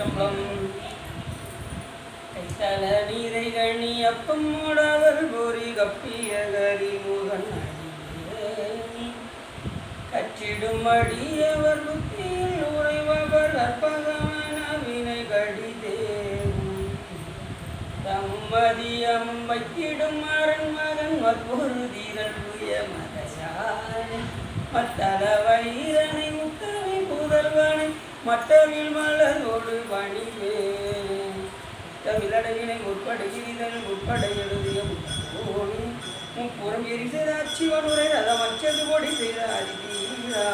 திருச்சிற்றம்பலம். கைத்தல நீரை கண்ணி அப்பம் மூடவர் பொறி கப்பிய கரிமுகன் கச்சிடும் அடியவர் புத்தியில் உறைபவர் அற்பகமான வினை கடிதேவும் தம்மதியம் வைக்கிடும் அரண் மகன் மற்பொருதிரல் புய மதசானை மத்தள வைரனை முத்தவை புதல்வனை மட்டவில் மலரோடு பணிவேன் தமிழடவினை முற்படுகிறதன் முற்பட எழுதிய முத்தோனி முப்புறம் எரிசதாட்சிவனுரை ரதமச்சது கொடி செய்த அரிதீரா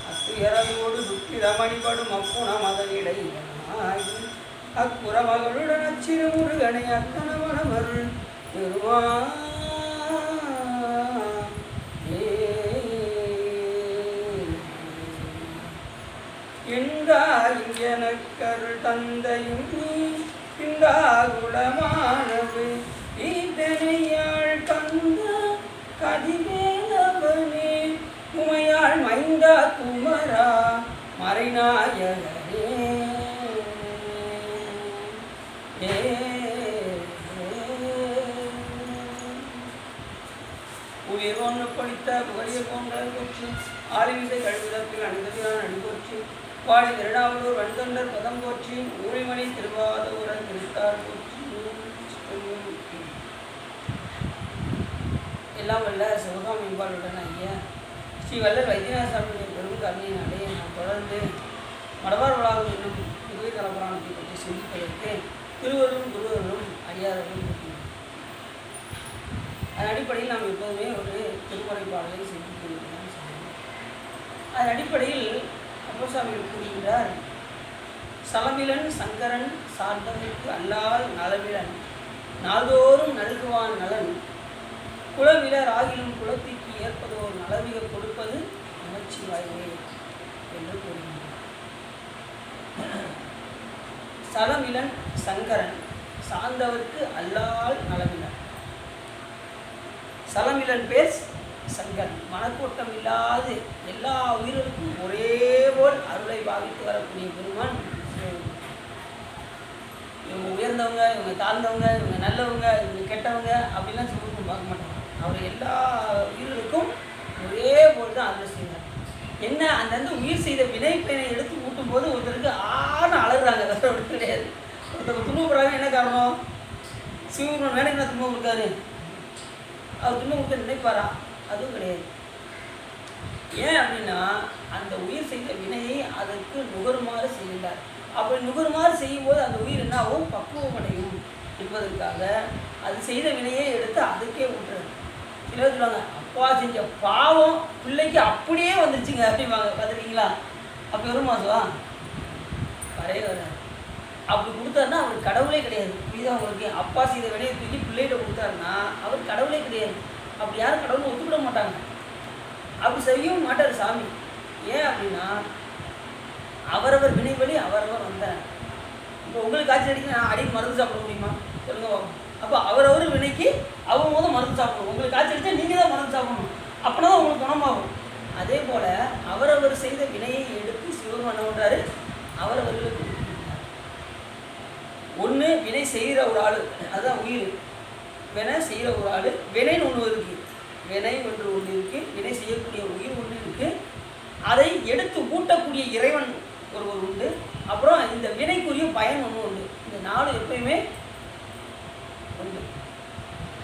அத்துயரவோடு சுக்கிரமணிபடும் அப்புண மதனிடையாகி அக்குற மகளுடன் அச்சிறு முருகனை அத்தனவனவருள் பெருமா எனக்கருள் தந்தையும் நீ பிந்தாகுலமானவு ஈதனையாள் தந்த கதிவேலவனே உமையாள் மைந்தா குமரா மறைநாயகரே உயிர் ஒன்று படித்த புகழியர் போன்ற போச்சு ஆளுவிசை கழுவிடத்தில் அணிந்ததினால் அணிபோச்சு வாழி இரண்டாவதோர் வன்தொண்டர் பதம் போற்றி ஊழிமணி திருவாதூரன் திருத்தார் போற்றி. எல்லாம் வல்ல சிவகாமி மேம்பாடுடன் ஐயா ஸ்ரீ வல்லர் வைத்தியநாதசாமியுடைய பெரும் கருணையினாலே நான் தொடர்ந்து மடவார் வளாகம் என்னும் புதுவை கலப்புராணத்தை பற்றி சிந்திப்பதற்கு திருவருளும் குருவர்களும் அறியாதவர்களும் இருக்கிறோம். அதன் அடிப்படையில் நாம் எப்போதுமே ஒரு திருமுறை பாடலை சிந்திக்கிறோம். அதன் அடிப்படையில் அப்போசாமிகள் கூறுகின்றார், சலமிலன் சங்கரன் சார்ந்தவனுக்கு அல்லால் நலமிலன் நாள்தோறும் நல்குவான் நலன் குலவிலர் ஆகிலும் குலத்திற்கு ஏற்பதோர் நலமிக கொடுப்பது நமச்சிவாயே என்று கூறுகின்றார். சலமிலன் சங்கரன் சார்ந்தவர்க்கு அல்லால் நலமிலன். சலமிலன் பேஸ் சங்கரன் மனக்கூட்டம் இல்லாது எல்லா உயிர்களுக்கும் ஒரே போல் அருளை பாவித்து வரக்கூடிய பெருமான். இவங்க உயர்ந்தவங்க, இவங்க தாழ்ந்தவங்க, இவங்க நல்லவங்க, இவங்க கெட்டவங்க அப்படிலாம் சொல்லிட்டு பார்க்க மாட்டாங்க. அவர் எல்லா உயிர்களுக்கும் ஒரே போல் தான் அருள் செய்தார். என்ன அந்தந்த உயிர் செய்த வினைப்பயனை எடுத்து ஊட்டும் போது ஒருத்தருக்கு அழகுறாங்க, வேற ஒன்று கிடையாது. ஒருத்தருக்கு துன்பப்படுறாங்க, என்ன காரணம்? சிவபெருமான் வேலைக்கு நான் துன்பம் கொடுக்காரு, அவர் துன்பம் கொடுக்க நினைப்பாரா? அதுவும் கிடையாது. ஏன் அப்படின்னா அந்த உயிர் செய்த வினையை அதற்கு நுகருமாறு செய்கின்றார். அப்படி நுகருமாறு செய்யும்போது அந்த உயிர் என்னாவும் பக்குவமடையும் என்பதற்காக அது செய்த வினையை எடுத்து அதுக்கே விட்டுறது. சிலர் சொல்லுவாங்க, அப்பா செஞ்ச பாவம் பிள்ளைக்கு அப்படியே வந்துருச்சுங்க அப்படிம்பாங்க. பார்த்துருக்கீங்களா? அப்படி வருமா சுவா? வரவே வராது. அப்படி கொடுத்தாருன்னா அவர் கடவுளே கிடையாது. புரியுதா உங்களுக்கு? அப்பா செய்த வினையை தூக்கி பிள்ளைகிட்ட கொடுத்தாருன்னா அவர் கடவுளே கிடையாது. அப்படி யாரும் கடவுளை ஒத்துக்கிட மாட்டாங்க. அப்படி செய்யவும் மாட்டார் சாமி. ஏன் அப்படின்னா அவரவர் வினைவழி அவரவர் வந்தார். இப்போ உங்களுக்கு காய்ச்சல் அடிக்க நான் அடிக்க மருந்து சாப்பிட முடியுமா? சொல்லுங்க பார்ப்போம். அப்போ அவரவர் வினைக்கு அவங்க முதல் மருந்து சாப்பிடணும். உங்களுக்கு காய்ச்சல் அடித்தா நீங்கள் தான் மருந்து சாப்பிடணும். அப்படின்னா தான் உங்களுக்கு குணமாகும். அதே போல் அவரவர் செய்த வினையை எடுத்து சிவபெருமான் என்ன பண்ணுறாரு? அவரவர்களுக்கு ஒன்று வினை செய்கிற ஒரு ஆள், அதுதான் உயிர். வினை செய்கிற ஒரு ஆள், வினைன்னு ஒன்று இருக்குது, வினை ஒன்று இருக்குது, வினை செய்யக்கூடிய உயிர் ஒன்று இருக்குது, அதை எடுத்து ஊட்டக்கூடிய இறைவன் ஒருவர் உண்டு, அப்புறம் இந்த வினைக்குரிய பயன் ஒன்று உண்டு. இந்த நாலு எப்பயுமே உண்டு.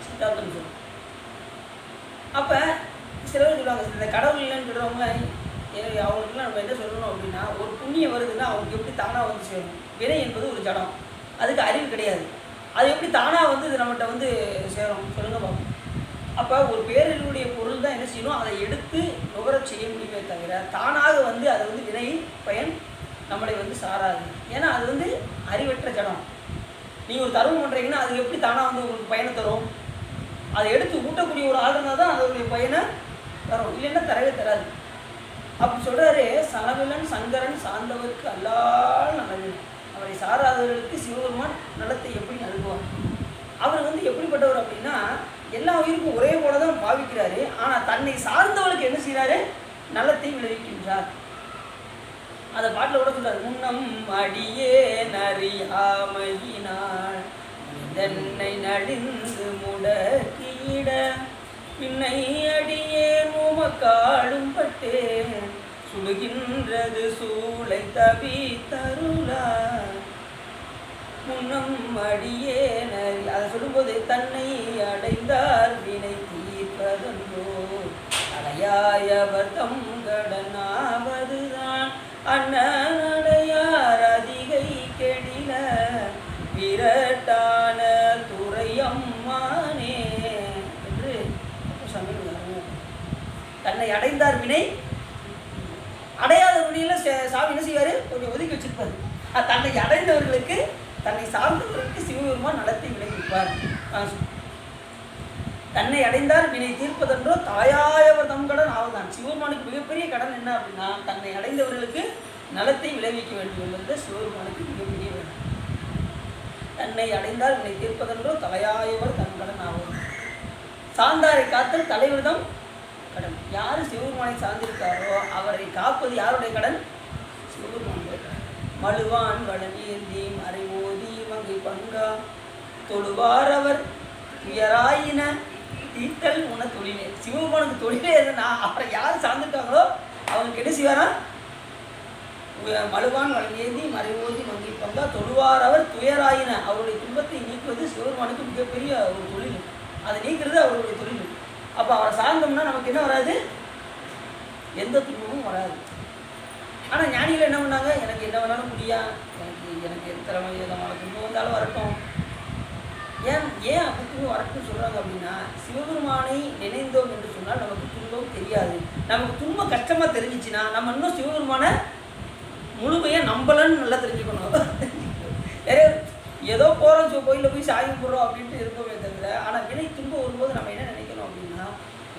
சித்தாந்தம் சொல்லும். அப்போ சிலர் சொல்லுவாங்க, இந்த கடவுள் இல்லைன்னு சொல்கிறவங்க அவங்களுக்குலாம் நம்ம என்ன சொல்லணும் அப்படின்னா, ஒரு புண்ணியம் வருதுன்னா அவங்களுக்கு எப்படி தானாக வந்து சேரும்? வினை என்பது ஒரு ஜடம், அதுக்கு அறிவு கிடையாது. அது எப்படி தானாக வந்து இது நம்மகிட்ட வந்து சேரும்? சொல்லுங்க பார்ப்போம். அப்போ ஒரு பேரறிவுடைய பொருள் தான் என்ன செய்யணும்? அதை எடுத்து நுகர செய்ய முடியுமே தவிர தானாக வந்து அதை வந்து வினை பயன் நம்மளை வந்து சாராது. ஏன்னா அது வந்து அறிவற்ற ஜடம். நீங்கள் ஒரு தர்மம் பண்ணுறீங்கன்னா அது எப்படி தானாக வந்து உங்களுக்கு பயனை தரும்? அதை எடுத்து ஊட்டக்கூடிய ஒரு ஆள் இருந்தால் தான் அதோடைய பயனை தரும், இல்லைன்னா தரவே தராது. அப்படி சொல்கிறாரு, சலவிலன் சங்கரன் சார்ந்தவருக்கு அல்லால் நலவில்லை. அவரை சாராதவர்களுக்கு சிவபெருமான் நலத்தை எப்படி நல்குவார்? அவர் வந்து எப்படிப்பட்டவர் அப்படின்னா எல்லா உயிருக்கும் ஒரே போல தான் பாவிக்கிறாரு. ஆனால் தன்னை சார்ந்தவர்களுக்கு என்ன செய்கிறாரு? நலத்தை விளைவிக்கின்றார். அந்த பாட்டில் கூட சொல்றாரு, முன்னம் அடியே நறியாமையினாள் இதன்னை நடிந்து முடக்கிட பின்னை அடியே உமக்காடும் பட்டேன் சுடுகின்றது சூளை தவி தருளா. முன்னம் அடியே நரி அதை சொல்லும்போது தன்னை அடைந்தார் வினை தீர்ப்பதன்றோ அடையாயவர் தம் கடனாவதுதான் அண்ணனையார் அதிகை கெடில விரட்டான துறையம்மானே என்று சமையல். தன்னை அடைந்தார் வினை அடையாத வினையில சாமி என்ன செய்வார், கொஞ்சம் ஒதுக்கி வச்சிருப்பாரு. தன்னை அடைந்தவர்களுக்கு தன்னை சார்ந்தவர்களுக்கு சிவபெருமான் நடத்தி விளைவிப்பார். தன்னை அடைந்தால் வினை தீர்ப்பதென்றோ தாயாயவர் தம் கடன் ஆவதான். சிவபெருமானுக்கு மிகப்பெரிய கடன் என்ன அப்படின்னா தன்னை அடைந்தவர்களுக்கு நலத்தை விளைவிக்க வேண்டும் என்பது சிவபெருமானுக்கு மிகப்பெரிய வேண்டும். தன்னை அடைந்தால் வினை தீர்ப்பதென்றோ தலையாயவர் தம் கடன் ஆவது. சார்ந்தாரை காத்தல் தலைவர்தம் கடன். யார் சிவபெருமானை சார்ந்திருக்காரோ அவரை காப்பது யாருடைய கடன்? சிவபெருமானுடைய கடன். மழுவான் வளநீந்தி மறைவோதி மங்கை பங்கா தொழுவாரவர் துயராயின தீட்டல் உன தொழிலே. சிவபெருமானுக்கு தொழிலே எதுனா அவரை யார் சார்ந்திருக்காங்களோ அவங்களுக்கு என்ன செய்வாரா? மழுவான் வளநீந்தி மறைவோதி மங்கை பங்கா தொழுவாரவர் துயராயின. அவருடைய துன்பத்தை நீக்குவது சிவபெருமானுக்கு மிகப்பெரிய ஒரு தொழில். அதை நீக்கிறது அவருடைய தொழில். அப்போ அவரை சார்ந்தோம்னா நமக்கு என்ன வராது? எந்த துன்பமும் வராது. ஆனால் ஞானிகள் என்ன பண்ணாங்க, எனக்கு என்ன வேணாலும் முடியா, எனக்கு எத்தனை விதமான துன்பம் வந்தாலும் வரட்டும். ஏன் அப்படி துன்பம் வரட்டும்னு சொல்கிறாங்க அப்படின்னா சிவபெருமானை நினைந்தோம் என்று சொன்னால் நமக்கு துன்பம் தெரியாது. நமக்கு துன்பம் கஷ்டமாக தெரிஞ்சிச்சுன்னா நம்ம இன்னும் சிவபெருமானை முழுமையாக நம்பலன்னு நல்லா தெரிஞ்சுக்கணும். ஏதோ போகிறோம் கோயிலில் போய் சாமி போடுறோம் அப்படின்ட்டு இருக்கவே தவிர, ஆனால் வினை துன்பம் வரும்போது நம்ம என்ன நினைக்கணும் அப்படின்னா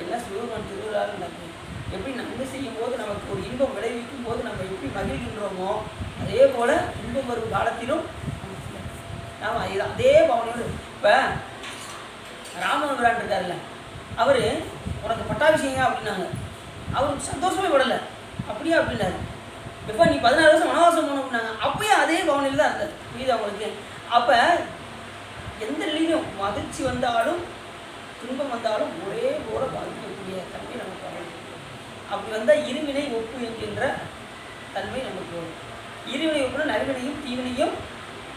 எல்லாம் சிவபெருமான் திருவிழான்னு நடக்கும். எப்படி நன்மை செய்யும் போது நமக்கு ஒரு இன்பம் விளைவிக்கும் போது நம்ம எப்படி மகிழ்கின்றோமோ அதே போல் இன்பம் வரும் காலத்திலும் நாம் அதே பவனோடு. இப்போ ராமபிரான் இருக்கார்ல, அவர் உனக்கு பட்டாபிஷேகம் அப்படின்னாங்க. அவருக்கு சந்தோஷமே படலை. அப்படியா அப்படின்னாரு. இப்போ நீ 16 வருஷம் வனவாசம் போகணும் அப்படின்னாங்க. அப்பயும் அதே பவனில் தான் இருந்தார். இது அவங்களுக்கு அப்போ எந்த நிலையிலும் மகிழ்ச்சி வந்தாலும் துன்பம் வந்தாலும் ஒரே போல பாதிக்கக்கூடிய தன்மை நமக்கு வரும். அப்படி வந்தால் இருவினை ஒப்பு என்கின்ற தன்மை நமக்கு வரும். இருவினை ஒப்புனா நல்வினையும் தீவினையும்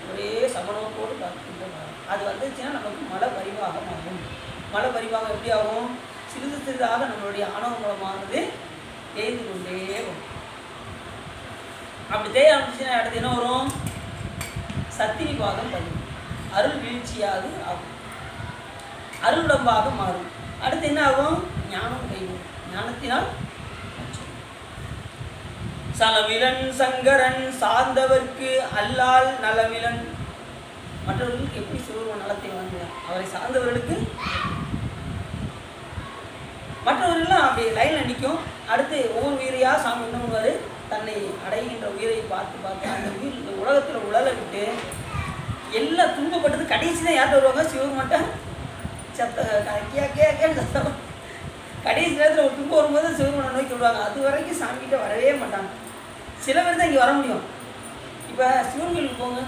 ஒரே சமநோக்கோடு பார்க்கின்ற அது வந்துச்சுன்னா நமக்கு மலை பரிவாகம் ஆகும். மலை பரிவாகம் எப்படி ஆகும்? சிறிது சிறிதாக நம்மளுடைய ஆணவ மூலமானது தேய்ந்து கொண்டே வரும். அப்படி தேய ஆரம்பிச்சுன்னா அடுத்து என்ன வரும்? சத்தினி பாகம் பண்ணும். அருள் வீழ்ச்சியாக ஆகும். அருளுடம்பாக மாறும். அடுத்து என்ன ஆகும்? ஞானம் கைவிடும். ஞானத்தினால் சலமிலன் சங்கரன் சார்ந்தவர்க்கு அல்லால் நலமிலன். மற்றவர்களுக்கு எப்படி சிவபெருமான் நலத்தை வழங்குவார்? அவரை சார்ந்தவர்களுக்கு மற்றவர்கள்லாம் அப்படி லைனில் நிற்கும். அடுத்து ஒவ்வொரு உயிரையாக சாமி என்ன பண்ணுவார்? தன்னை அடைகின்ற உயிரை பார்த்து பார்த்து அந்த உயிர் இந்த உலகத்தில் உழல விட்டு எல்லாம் துன்பப்பட்டது கடைசி தான் யார்கிட்ட வருவாங்க? சிவபெருமான்ட்ட சத்த கேன்னு சத்தம். கடைசி நேரத்தில் ஒரு துன்பம் வரும்போது சிவபெருமானை நோக்கி விடுவாங்க. அது வரைக்கும் சாமிகிட்ட வரவே மாட்டாங்க. சில பேர் தான் இங்கே வர முடியும். இப்போ சிவன் கோயிலுக்கு போங்க,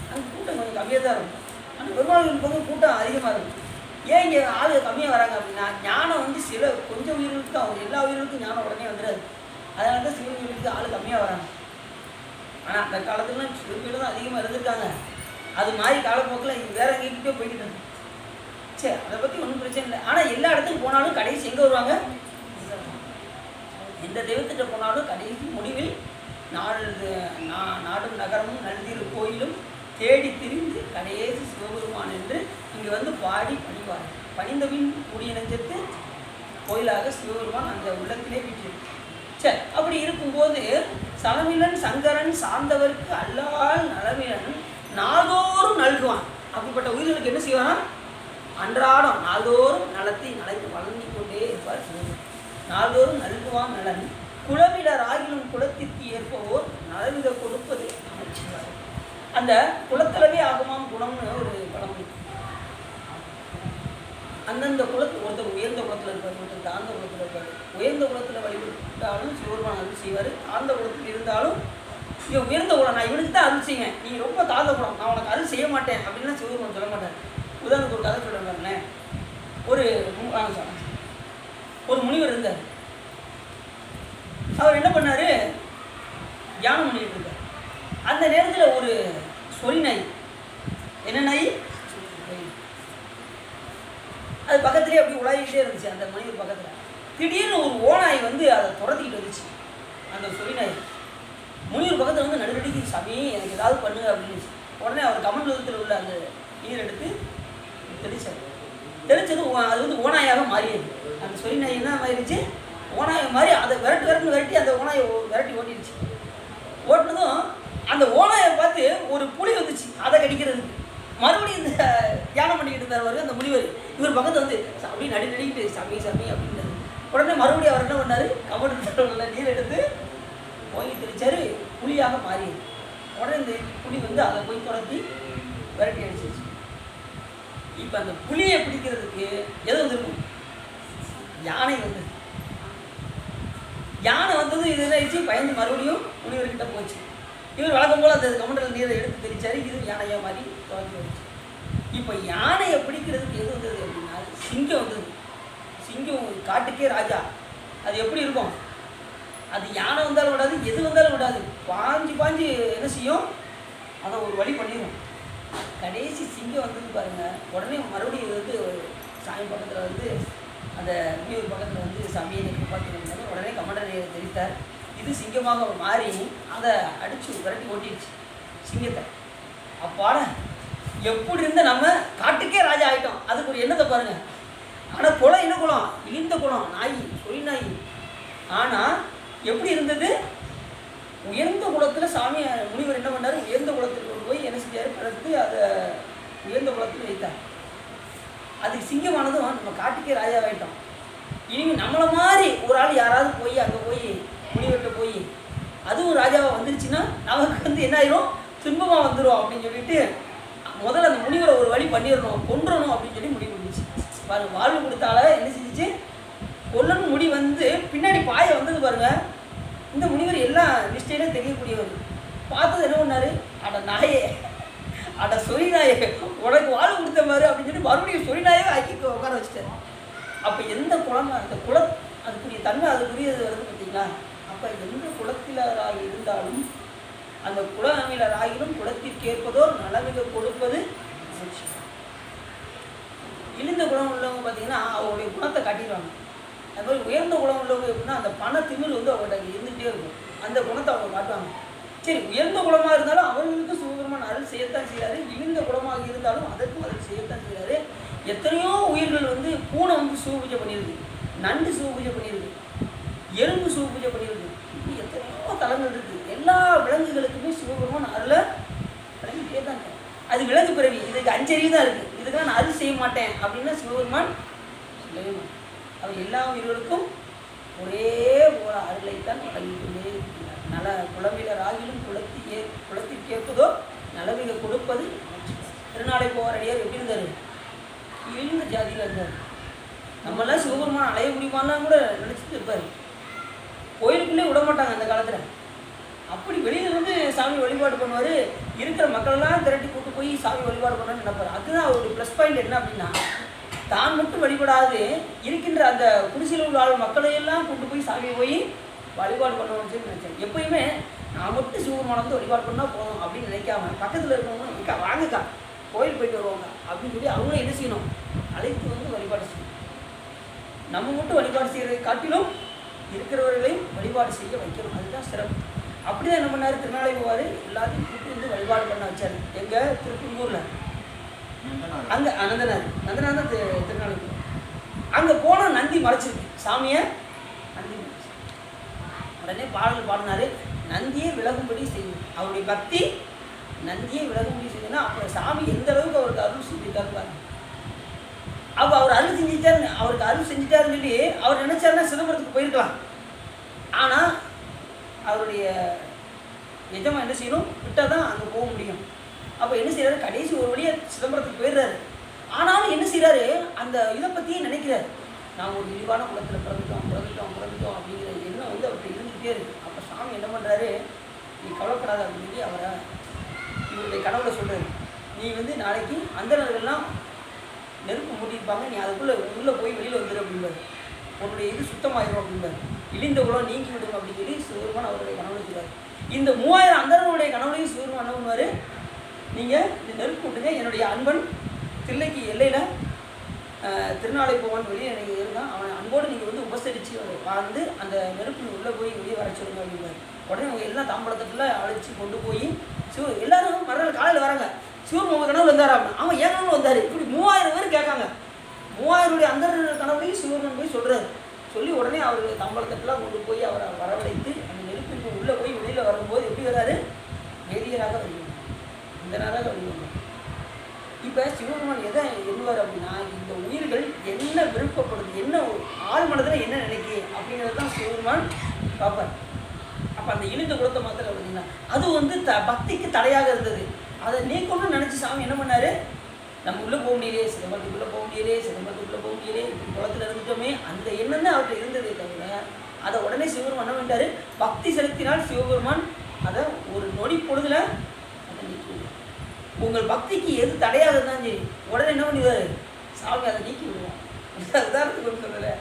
அங்கே கூட்டம் கொஞ்சம் கம்மியாக தான் இருக்கும். ஆனால் பெருமாள் கோயிலுக்கு போங்க கூட்டம் அதிகமாக இருக்கும். ஏன் இங்கே ஆள் கம்மியாக வராங்க அப்படின்னா ஞானம் சில கொஞ்சம் உயிர்களுக்கு தான் வரும். எல்லா உயிர்களுக்கும் ஞானம் உடனே வந்துடாது. அதனால தான் சிவன் கோயிலுக்கு ஆள் கம்மியாக வராங்க. ஆனால் அந்த காலத்துலாம் சிவன் கோயிலும் தான் அதிகமாக இருந்திருக்காங்க. அது மாதிரி காலப்போக்கில் இது வேறு எங்கேக்கிட்டே போய்கிட்டு இருக்கு. சரி, அதை பற்றி ஒன்றும் பிரச்சனை இல்லை. ஆனால் எல்லா இடத்துக்கும் போனாலும் கடைசி எங்கே வருவாங்க? எந்த தெய்வத்திட்ட போனாலும் கடைசி முடிவில் நாடும் நகரமும் நல்திரு கோயிலும் தேடி திரிந்து கடைசி சிவபெருமான் என்று இங்கே வந்து பாடி பணிவார். பணிந்தபின் கூடிய நெஞ்சத்து கோயிலாக சிவபெருமான் அந்த உள்ளத்திலே வீட்டிருக்கு. சரி, அப்படி இருக்கும்போது சலமிலன் சங்கரன் சார்ந்தவர்க்கு அல்லால் நலமிலன் நாள்தோறும் நல்குவான். அப்படிப்பட்ட உயிர்களுக்கு என்ன செய்வானா? அன்றாடம் நாள்தோறும் நலத்தை நலத்தை வழங்கி கொண்டே இருப்பார் சிவபெருமான். நாள்தோறும் நல்குவான் நலன் குளமிடர் ஆகிலும் குலத்திற்கு ஏற்பவோர் நலமிட கொடுப்பது அமைச்சிருவார். அந்த குலத்திலவே ஆகுமாம் குணம்னு ஒரு படம். அந்தந்த குலத்து ஒருத்தர் உயர்ந்த குலத்தில் இருப்பார், ஒருத்தர் தாழ்ந்த குலத்தில் இருப்பார். உயர்ந்த குலத்தில் வழிபட்டு விட்டாலும் சிவபெருமான் அருள் செய்வார். தாழ்ந்த குலத்தில் இருந்தாலும் இவன் உயர்ந்த குலம், நான் இவனுக்கு தான் அருள் செய்வேன், நீ ரொம்ப தாழ்ந்த குலம், நான் உனக்கு அருள் செய்ய மாட்டேன் அப்படின்லாம் சிவபெருமான் சொல்ல மாட்டார். உதாரணத்துக்கு ஒரு கதை சொல்கிறேன். ஒரு முனிவர் இருந்தார். அவர் என்ன பண்ணார், தியானம் பண்ணிட்டு இருக்கார். அந்த நேரத்தில் ஒரு சொறி நாய், என்ன நாய், அது பக்கத்துலேயே அப்படி உலாயிக்கிட்டே இருந்துச்சு அந்த முனிவர் பக்கத்தில். திடீர்னு ஒரு ஓநாய் வந்து அதை துரத்திக்கிட்டு வந்துச்சு அந்த சொறி நாய். முனிவர் பக்கத்தில் வந்து நடுநடிக்கு, சாமி எனக்கு ஏதாவது பண்ணுங்க அப்படின்னு. உடனே அவர் கமண்டலத்தில் உள்ள அந்த நீர் எடுத்து தெளிச்சார். தெளிச்சது அது வந்து ஓநாயாக மாறியது. அந்த சொறி நாய் என்ன மாறிடுச்சு, ஓநாயை மாதிரி அதை விரட்டி அந்த ஓநாயை விரட்டி ஓட்டிடுச்சு. ஓட்டினதும் அந்த ஓநாயை பார்த்து ஒரு புலி வந்துச்சு அதை கடிக்கிறதுக்கு. மறுபடியும் இந்த தியானம் பண்ணிக்கிட்டு இருந்தார் அந்த முனிவர். இவர் பக்கத்தில் வந்து அப்படி நடிக்கிட்டு சாமி சாமி அப்படின்றது. உடனே மறுபடியும் அவர் என்ன பண்ணார், கமண்டலத்தில் நீர் எடுத்து போய் தெளிச்சாரு, புலியாக மாறியது. உடனே இந்த புலி வந்து அதை போய் துரத்தி விரட்டி அடிச்சிருச்சு. இப்போ அந்த புலியை பிடிக்கிறதுக்கு எது வந்துருக்கும், யானை வந்தது. யானை வந்தது இது என்ன ஆயிடுச்சு, பயந்து மறுபடியும் முனிவர்கிட்ட போச்சு. இவர் வழக்கம் போல் அந்த கமண்டல நீரை எடுத்து தெளிச்சாரு, இது யானையாக மாதிரி துவக்கி வந்துச்சு. இப்போ யானையை பிடிக்கிறதுக்கு எது வந்தது அப்படின்னா சிங்கம் வந்தது. சிங்கம் காட்டுக்கே ராஜா. அது எப்படி இருக்கும், அது யானை வந்தாலும் விடாது, எது வந்தாலும் விடாது, பாஞ்சு என்ன செய்யும், அதை ஒரு வழி பண்ணிடும். கடைசி சிங்கம் வந்தது பாருங்க. உடனே மறுபடியும் வந்து சாமி பக்கத்தில் வந்து அந்த முனிவர் பக்கத்தில் வந்து சாமியை காப்பாற்றினாங்க. உடனே கமண்டலை தெரிவித்தார். இது சிங்கமாக மாறி அதை அடித்து விரட்டி ஓட்டிடுச்சு சிங்கத்தை. அப்பாட எப்படி இருந்த நம்ம காட்டுக்கே ராஜா ஆகிட்டோம். அதுக்கு ஒரு எண்ணத்தை பாருங்க. ஆனால் குளம் என்ன குளம், இழிந்த குளம், நாய், சொறி நாய். ஆனால் எப்படி இருந்தது, உயர்ந்த குளத்தில் சாமி முனிவர் என்ன பண்ணார், உயர்ந்த குளத்தில் கொண்டு போய் என்ன செஞ்சார், படுத்து அதை உயர்ந்த குளத்தில் வைத்தார். அதுக்கு சிங்கமானதும் நம்ம காட்டுக்கே ராஜாவாயிட்டோம். இனிமேல் நம்மளை மாதிரி ஒரு ஆள் யாராவது போய் அங்கே போய் முனிவர்கிட்ட போய் அதுவும் ராஜாவாக வந்துருச்சுன்னா நமக்கு வந்து என்ன ஆயிரும், துன்பமாக வந்துடும் அப்படின்னு சொல்லிட்டு முதல்ல அந்த முனிவரை ஒரு வழி பண்ணிடணும், கொன்றணும் அப்படின்னு சொல்லி முடிவு பண்ணிச்சு. பாருங்க, வாழ்வு கொடுத்தால என்ன செஞ்சிச்சு, கொல்லணும் முடி வந்து பின்னாடி பாய வந்தது பாருங்க. இந்த முனிவர் எல்லாம் நிஷ்டையில தெரியக்கூடியவர். பார்த்தது என்ன பண்ணாரு, அட நாயே, அட சொறி நாயே, உனக்கு வாழ்வு கொடுத்த மாதிரி அப்படின்னு சொல்லி மறுபடியும் சொறி நாயே ஆக்கி உட்கார வச்சுட்டாரு. அப்போ எந்த குளம், அந்த அதுக்குரிய தன்மை அதுக்குரியது வருது பார்த்தீங்களா. அப்போ எந்த குளத்திலராக இருந்தாலும் அந்த குளமிலராகிலும் குளத்திற்கேற்பதோ நலமிக கொடுப்பது. இழிந்த குணம் உள்ளவங்க பார்த்தீங்கன்னா அவருடைய குணத்தை காட்டிடுவாங்க. அது மாதிரி உயர்ந்த குணம் உள்ளவங்க எப்படின்னா அந்த பண திமிழ் வந்து அவங்கள்ட்ட இருந்துகிட்டே இருக்கும். அந்த குணத்தை அவங்க காட்டுவாங்க. சரி, உயர்ந்த குணமாக இருந்தாலும் அவர்களுக்கு சிவபெருமான் அருள் செய்யத்தான் செய்கிறாரு. இழிந்த குணமாக இருந்தாலும் அதற்கும் அருள் செய்யத்தான் செய்கிறாரு. எத்தனையோ உயிர்கள் வந்து பூனை வந்து சிவ பூஜை பண்ணியிருக்கு, நண்டு சிவ பூஜை பண்ணியிருக்கு, எறும்பு சிவ பூஜை பண்ணியிருக்கு. இப்படி எத்தனையோ தலங்கள் இருக்குது. எல்லா விலங்குகளுக்குமே சிவபெருமான் அருளை விளங்கிட்டே தான் இருக்கு. அது விலங்கு பிறவி, இதுக்கு அஞ்சறிவு தான் இருக்குது. இதுக்கெல்லாம் நான் அருள் செய்ய மாட்டேன் அப்படின்னா சிவபெருமான் சொல்லவே மாட்டேன். அவர் எல்லா உயிர்களுக்கும் ஒரே ஒரு அருளைத்தான் வழங்கிக்கொண்டே இருக்கிறார். நல குளமிலர் ஆகிலும் குளத்திற்கேற்பதோ நலமிக கொடுப்பது. திருநாளை போவாரடியார் எப்படி இருந்தார், இழிந்த ஜாதியில் இருந்தார். நம்மளாம் சிவபெருமான் அலைய முடியுமான்னு கூட நினச்சிட்டு இருப்பார். கோயிலுக்குள்ளே விட மாட்டாங்க அந்த காலத்தில். அப்படி வெளியிலிருந்து சாமி வழிபாடு பண்ணுவார். இருக்கிற மக்களெல்லாம் திரட்டி கூட்டு போய் சாமி வழிபாடு பண்ணணும்னு நினைப்பார். அதுதான் அவருடைய ப்ளஸ் பாயிண்ட். என்ன அப்படின்னா, தான் மட்டும் வழிபடாது இருக்கின்ற அந்த குடிசையில் உள்ள ஆள் மக்களையெல்லாம் கொண்டு போய் சாமியை போய் வழிபாடு பண்ணணும்னு சொல்லி நினைச்சேன். எப்பயுமே நான் மட்டும் சிவபெருமானை வந்து வழிபாடு பண்ணால் போதும் அப்படின்னு நினைக்காம பக்கத்தில் இருக்கவங்க வாங்கக்கா கோயில் போயிட்டு வருவாங்க அப்படின்னு சொல்லி அவங்களும் என்ன செய்யணும், அழைத்து வந்து வழிபாடு செய்யணும். நம்ம மட்டும் வழிபாடு செய்கிறதை காட்டிலும் இருக்கிறவர்களையும் வழிபாடு செய்ய வைக்கணும். அதுதான் சிறப்பு. அப்படி தான் என்ன பண்ணார், திருநாளை போவார். எல்லாத்தையும் கூப்பிட்டு வந்து வழிபாடு பண்ண வச்சார். எங்கள் திருப்பூரில் அங்கே நந்தனார் தான் திருநாளை போவார். அங்கே போனால் நந்தி மறைச்சிருக்கு சாமியை. நந்தி மறைச்சி உடனே பாடல் பாடினார், நந்தியே விலகும்படி செய்யும். அவருடைய பக்தி நந்தியே விலகும்படி செய்யுதுன்னா அப்புறம் சாமி எந்த அளவுக்கு அவருக்கு அருள் செஞ்சுட்டாரு பாருங்க. அப்போ அவர் அருள் செஞ்சுட்டாரு, அவருக்கு அருள் செஞ்சுட்டாருன்னு சொல்லி அவர் நினைச்சாருன்னா சிதம்பரத்துக்கு போயிருக்கலாம். ஆனால் அவருடைய எஜமா என்ன செய்யணும், விட்டால் தான் அங்கே போக முடியும். அப்போ என்ன செய்கிறாரு, கடைசி ஒரு வழியாக சிதம்பரத்துக்கு போயிடுறாரு. ஆனாலும் என்ன செய்கிறாரு, அந்த இதை பற்றியே நினைக்கிறார். நாம் ஒரு இழிவான குலத்தில் பிறந்துட்டோம் அப்படிங்கிற எண்ணம் வந்து வந்துக்கிட்டே இருக்குது. அப்போ சாமி என்ன பண்ணுறாரு, நீ கவலைப்படாத அப்படின்னு சொல்லி அவரை இவருடைய கனவுல சொல்கிறாரு, நீ வந்து நாளைக்கு அந்தணர்கள்லாம் நெருப்பு மூட்டியிருப்பாங்க, நீ அதுக்குள்ளே உள்ளே போய் வெளியில் வந்துடு அப்படின்பாரு. உன்னுடைய இது சுத்தமாயிரும் அப்படின்பாரு. இழிந்த உலகம் நீக்கி விடும் அப்படின்னு சொல்லி சிவபெருமான் அவருடைய கனவுல சொல்கிறார். இந்த 3000 அந்தணர்களுடைய கனவுலையும் சிவபெருமான் என்ன பண்ணுவார், நீங்கள் இந்த நெருப்பு விட்டுங்க, என்னுடைய அன்பன் தில்லைக்கு எல்லையில் திருநாளை போவான் வெளியே எனக்கு இருந்தான், அவனை அன்போடு நீங்கள் வந்து உபசரித்து வாழ்ந்து அந்த நெருப்பு உள்ளே போய் வெளியே வர சொல்லுங்க அப்படின்பாரு. உடனே அவங்க எல்லாம் தாம்பளத்துக்குள்ள அழைச்சி கொண்டு போய் எல்லாரும் மறுநாள் காலையில் வராங்க, சிவன் உங்கள் கனவுல வந்தார் அப்படின்னு. அவன் ஏன் கனவுல வந்தார், இப்படி 3000 பேர் கேட்காங்க. 3000 அந்த கனவுலையும் சிவன் போய் சொல்கிறாரு. சொல்லி உடனே அவர் தாம்பளத்துக்குலாம் கொண்டு போய் அவரை வரவழைத்து அந்த நெருப்பிற்கு உள்ளே போய் வெளியில் வரும்போது எப்படி வர்றாரு, வேதியராக வருவாங்க, இந்தனராக வருவாங்க. இப்போ சிவபெருமான் எதை எண்ணுவார் அப்படின்னா, இந்த உயிர்கள் என்ன விருப்பப்படுது, என்ன ஆள் மனதில் என்ன நினைக்கு அப்படிங்கிறது தான் சிவபெருமான் பார்ப்பார். அப்போ அந்த இழிந்த குலத்தை மாத்திரம் அப்படின்னா அது வந்து பக்திக்கு தடையாக இருந்தது. அதை நீக்கணும்னு நினச்சி சாமி என்ன பண்ணார், நம்ம உள்ளே போக முடியலையே, சிதம்பரத்துக்குள்ளே போக முடியலையே, சிதம்பரத்துக்குள்ளே போக முடியலையே, குளத்தில் இருந்துட்டோமே, அந்த எண்ணம் தான் அவர்கிட்ட இருந்ததே தவிர அதை உடனே சிவபெருமான் என்ன பண்ணிட்டார், பக்தி செலுத்தினால் சிவபெருமான் அதை ஒரு நொடி பொழுதுல அதை நீக்கி உங்கள் பக்திக்கு எது தடையாக இருந்தாலும் சரி உடனே என்ன பண்ணிடுவார், சாமி அதை நீக்கி விடுவோம். உதாரணத்துக்கு சொல்லலை,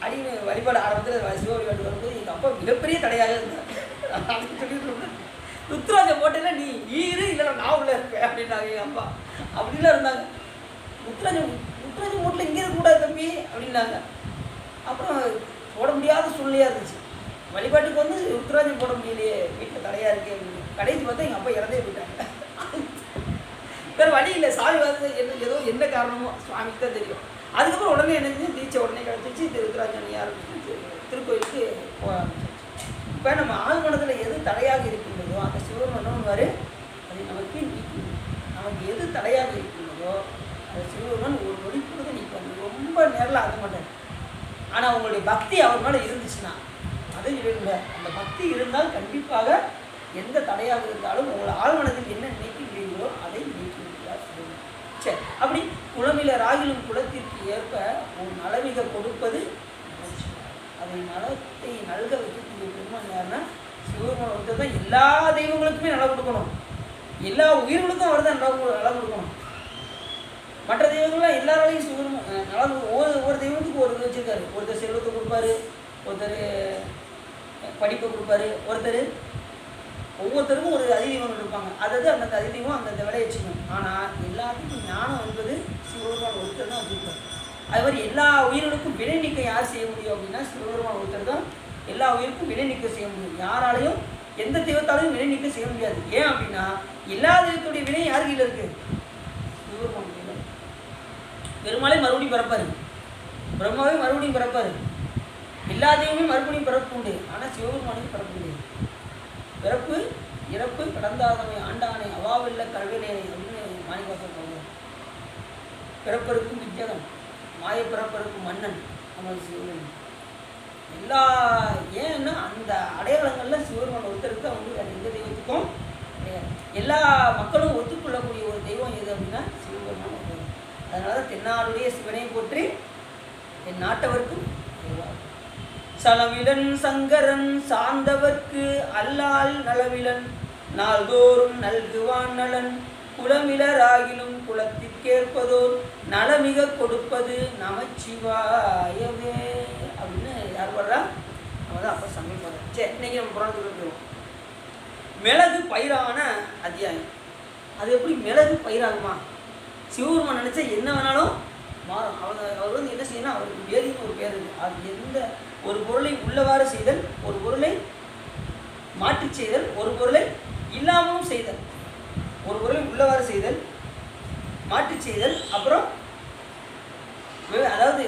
அடிமை வழிபாடு ஆரம்பத்தில் சிவ வழிபாடு வரும்போது எங்கள் அப்பா மிகப்பெரிய தடையாக இருந்தார் அப்படின்னு சொல்லிட்டு ருத்ராஜை போட்டேன்னா நீ ஈரு இல்லைன்னா நான் உள்ள இருப்பேன் அப்படின்னாங்க எங்கள் அப்பா. அப்படிலாம் இருந்தாங்க. ருத்ராஜ மூட்டில் இங்கே இருக்கக்கூடாது தம்பி அப்படின்னாங்க. அப்புறம் போட முடியாத சூழ்நிலையாக இருந்துச்சு. வழிபாட்டுக்கு வந்து ருத்ராஜம் போட முடியலையே, வீட்டில் தடையாக இருக்கே அப்படின்னு. கடைசி பார்த்தா எங்கள் அப்பா இறந்தே போயிட்டாங்க. வேறு வழி இல்லை, சாமி வந்து ஏதோ என்ன காரணமோ சுவாமிக்கு தான் தெரியும். அதுக்கப்புறம் உடனே என்ன தீட்சை உடனே கிடச்சிச்சு, ருத்ராஜன் ஆரம்பிச்சு திருக்கோயிலுக்கு போக ஆரம்பிச்சிச்சு. இப்போ நம்ம ஆழ்மனத்தில் எது தடையாக இருக்கின்றதோ அந்த சிவபெருமான் என்ன பண்ணுவார், அதை நமக்கு நீக்கி, நமக்கு எது தடையாக இருக்கின்றதோ அந்த சிவபெருமான் ஒரு நொடி பொழுது நீக்குவாங்க. ரொம்ப நேரில் ஆக மாட்டார். ஆனால் உங்களுடைய பக்தி அவர் மேலே இருந்துச்சுன்னா அதை இருங்க, அந்த பக்தி இருந்தால் கண்டிப்பாக எந்த தடையாக இருந்தாலும் உங்களை ஆழ்மனதில் என்ன நினைக்கிறீர்களோ அதை நீக்கிவிடுவார் சிவபெருமான். சரி, அப்படி குளமிலராகிலும் குலத்திற்கு ஏற்ப ஒரு நலமிக கொடுப்பது, அதை நலத்தை நல்க வைக்கக்கூடிய பெருமான் யாருன்னா சிவபெருமான். ஒருத்தர் தான் எல்லா தெய்வங்களுக்குமே நலம் கொடுக்கணும், எல்லா உயிர்களுக்கும் அவர் தான் நலம் கொடுக்கணும். மற்ற தெய்வங்கள்லாம் எல்லாராலையும் சிவபெருமான் நலம் ஒவ்வொரு தெய்வத்துக்கும் ஒரு இது வச்சுருக்காரு. ஒருத்தர் செல்வத்தை கொடுப்பாரு, ஒருத்தர் படிப்பை கொடுப்பாரு, ஒவ்வொருத்தருக்கும் ஒரு அதிதெய்வம் இருப்பாங்க. அதாவது அந்தந்த அதிதெய்வம் அந்தந்த விலையை வச்சுக்கணும். ஆனால் எல்லாத்துக்கும் ஞானம் என்பது சிவபெருமான் ஒருத்தர் தான் வச்சுருப்பார். அது மாதிரி எல்லா உயிர்களுக்கும் வினை நீக்கம் யார் செய்ய முடியும் அப்படின்னா சிவபெருமான் ஒருத்தர் தான் எல்லா உயிருக்கும் வினை நீக்கம் செய்ய முடியும். யாராலையும் எந்த தெய்வத்தாலையும் வினை நீக்கம் செய்ய முடியாது. ஏன் அப்படின்னா எல்லா தெய்வத்துடைய வினை யார் கீழே இருக்குது, சிவபெருமான் கீழே. பெருமாளே மறுபடியும் பிறப்பார், பிரம்மாவே மறுபடியும் பிறப்பார், எல்லா தெய்வமே மறுபடியும் பிறப்பு உண்டு. ஆனால் சிவபெருமானுக்கு பிறப்பு முடியாது. பிறப்பு இறப்பு கடந்தாதமை ஆண்டானை அவாவில்ல கல்வினேனை அப்படின்னு மாணிக்கவாசகர் சொல்லுவார். பிறப்பருக்கும் விஜயகம் மாய பிறப்பருக்கும் மன்னன் நம்ம சிவபெருமான். எல்லா ஏன்னா அந்த அடையாளங்களில் சிவபெருமான் ஒருத்தருக்கு வந்து வேறு எந்த தெய்வத்துக்கும் கிடையாது. எல்லா மக்களும் ஒத்துக்கொள்ளக்கூடிய ஒரு தெய்வம் எது அப்படின்னா சிவபெருமான் ஒருத்தர். அதனால தான் தென்னாடுடைய சிவனை போற்றி என் நாட்டவர்க்கும் சலவிலன் சங்கரன் சார்ந்தவர்க்கு அல்லால் நலவிலன் நாள்தோறும் நல்குவான் நலன் குலமிலராகிலும் குலத்திற்கேற்பதோர் நலமிக கொடுப்பது நமச்சிவாயவே அப்படின்னு யார் பாடுறா, நம்ம தான் அப்போ சமையல் பாடுறோம். சரி, இன்னைக்கு நம்ம புராணத்துக்கு போயிடுவோம். மிளகு பயிரான அத்தியாயம். அது எப்படி மிளகு பயிராகுமா? சிவபெருமான் நினச்சா என்ன வேணாலும் மாறும். அவர் வந்து என்ன செய்யணும், அவருக்கு வேதின்னு ஒரு பேர் இருக்குது. அது எந்த ஒரு பொருளை உள்ளவாறு செய்தல், ஒரு பொருளை மாற்றி செய்தல், ஒரு பொருளை இல்லாமலும் செய்தல். ஒரு பொருளை உள்ளவாறு செய்தல், மாற்றி செய்தல், அப்புறம் அதாவது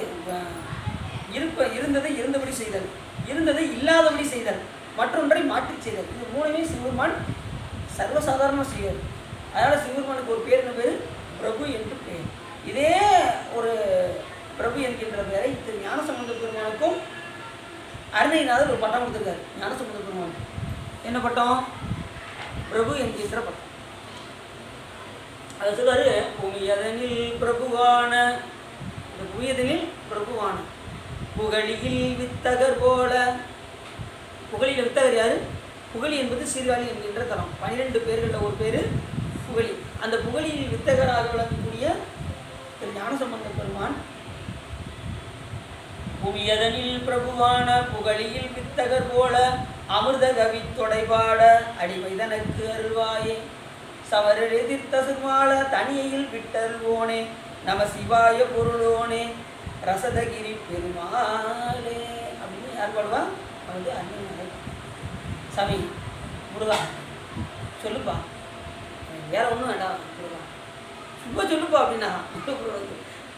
இருந்ததை இருந்தபடி செய்தல், இருந்ததை இல்லாதபடி செய்தல், மற்றொன்றை மாற்றி செய்தல். இது மூணுமே சிவபெருமான் சர்வசாதாரணமாக செய்வார். அதனால் சிவபெருமானுக்கு ஒரு பேர் என்ன பேர், பிரபு என்று பெயர். இதே ஒரு பிரபு என்கின்ற பெயரை திரு ஞானசம்பந்த பெருமானுக்கும் அருணைநாதர் ஒரு பட்டம் கொடுத்துருக்காரு. ஞானசம்பந்த பெருமான் என்ன பட்டம், பிரபு என்கின்ற பட்டம். அதை சொல்றாரு, புவியதனில் பிரபுவான, இந்த புவியதனில் பிரபுவான புகழியில் வித்தகர் போல புகழியில் வித்தகர் யார்? புகழி என்பது சீர்காழி என்கின்ற தலம். 12 பேர்களில் ஒரு பேர் புகழி. அந்த புகழியில் வித்தகராக விளங்கக்கூடிய திரு ஞானசம்பந்த பெருமான் புவியதனில் பிரபுவான புகழியில் வித்தகர் போல அமிர்த கவி தொடைபாட அடிமைதனக்கு அருள்வாயே சவரர் எதிர்த்த சிறுமாள தனியையில் விட்டருள்வோனே நம சிவாய பொருளோனே ரசதகிரி பெருமாளே அப்படின்னு யார் பாடுவா? வந்து அண்ணன் சாமி முருகா சொல்லுப்பா, வேற ஒன்றும் வேண்டாம் முருகா, சும்மா சொல்லுப்பா அப்படின்னா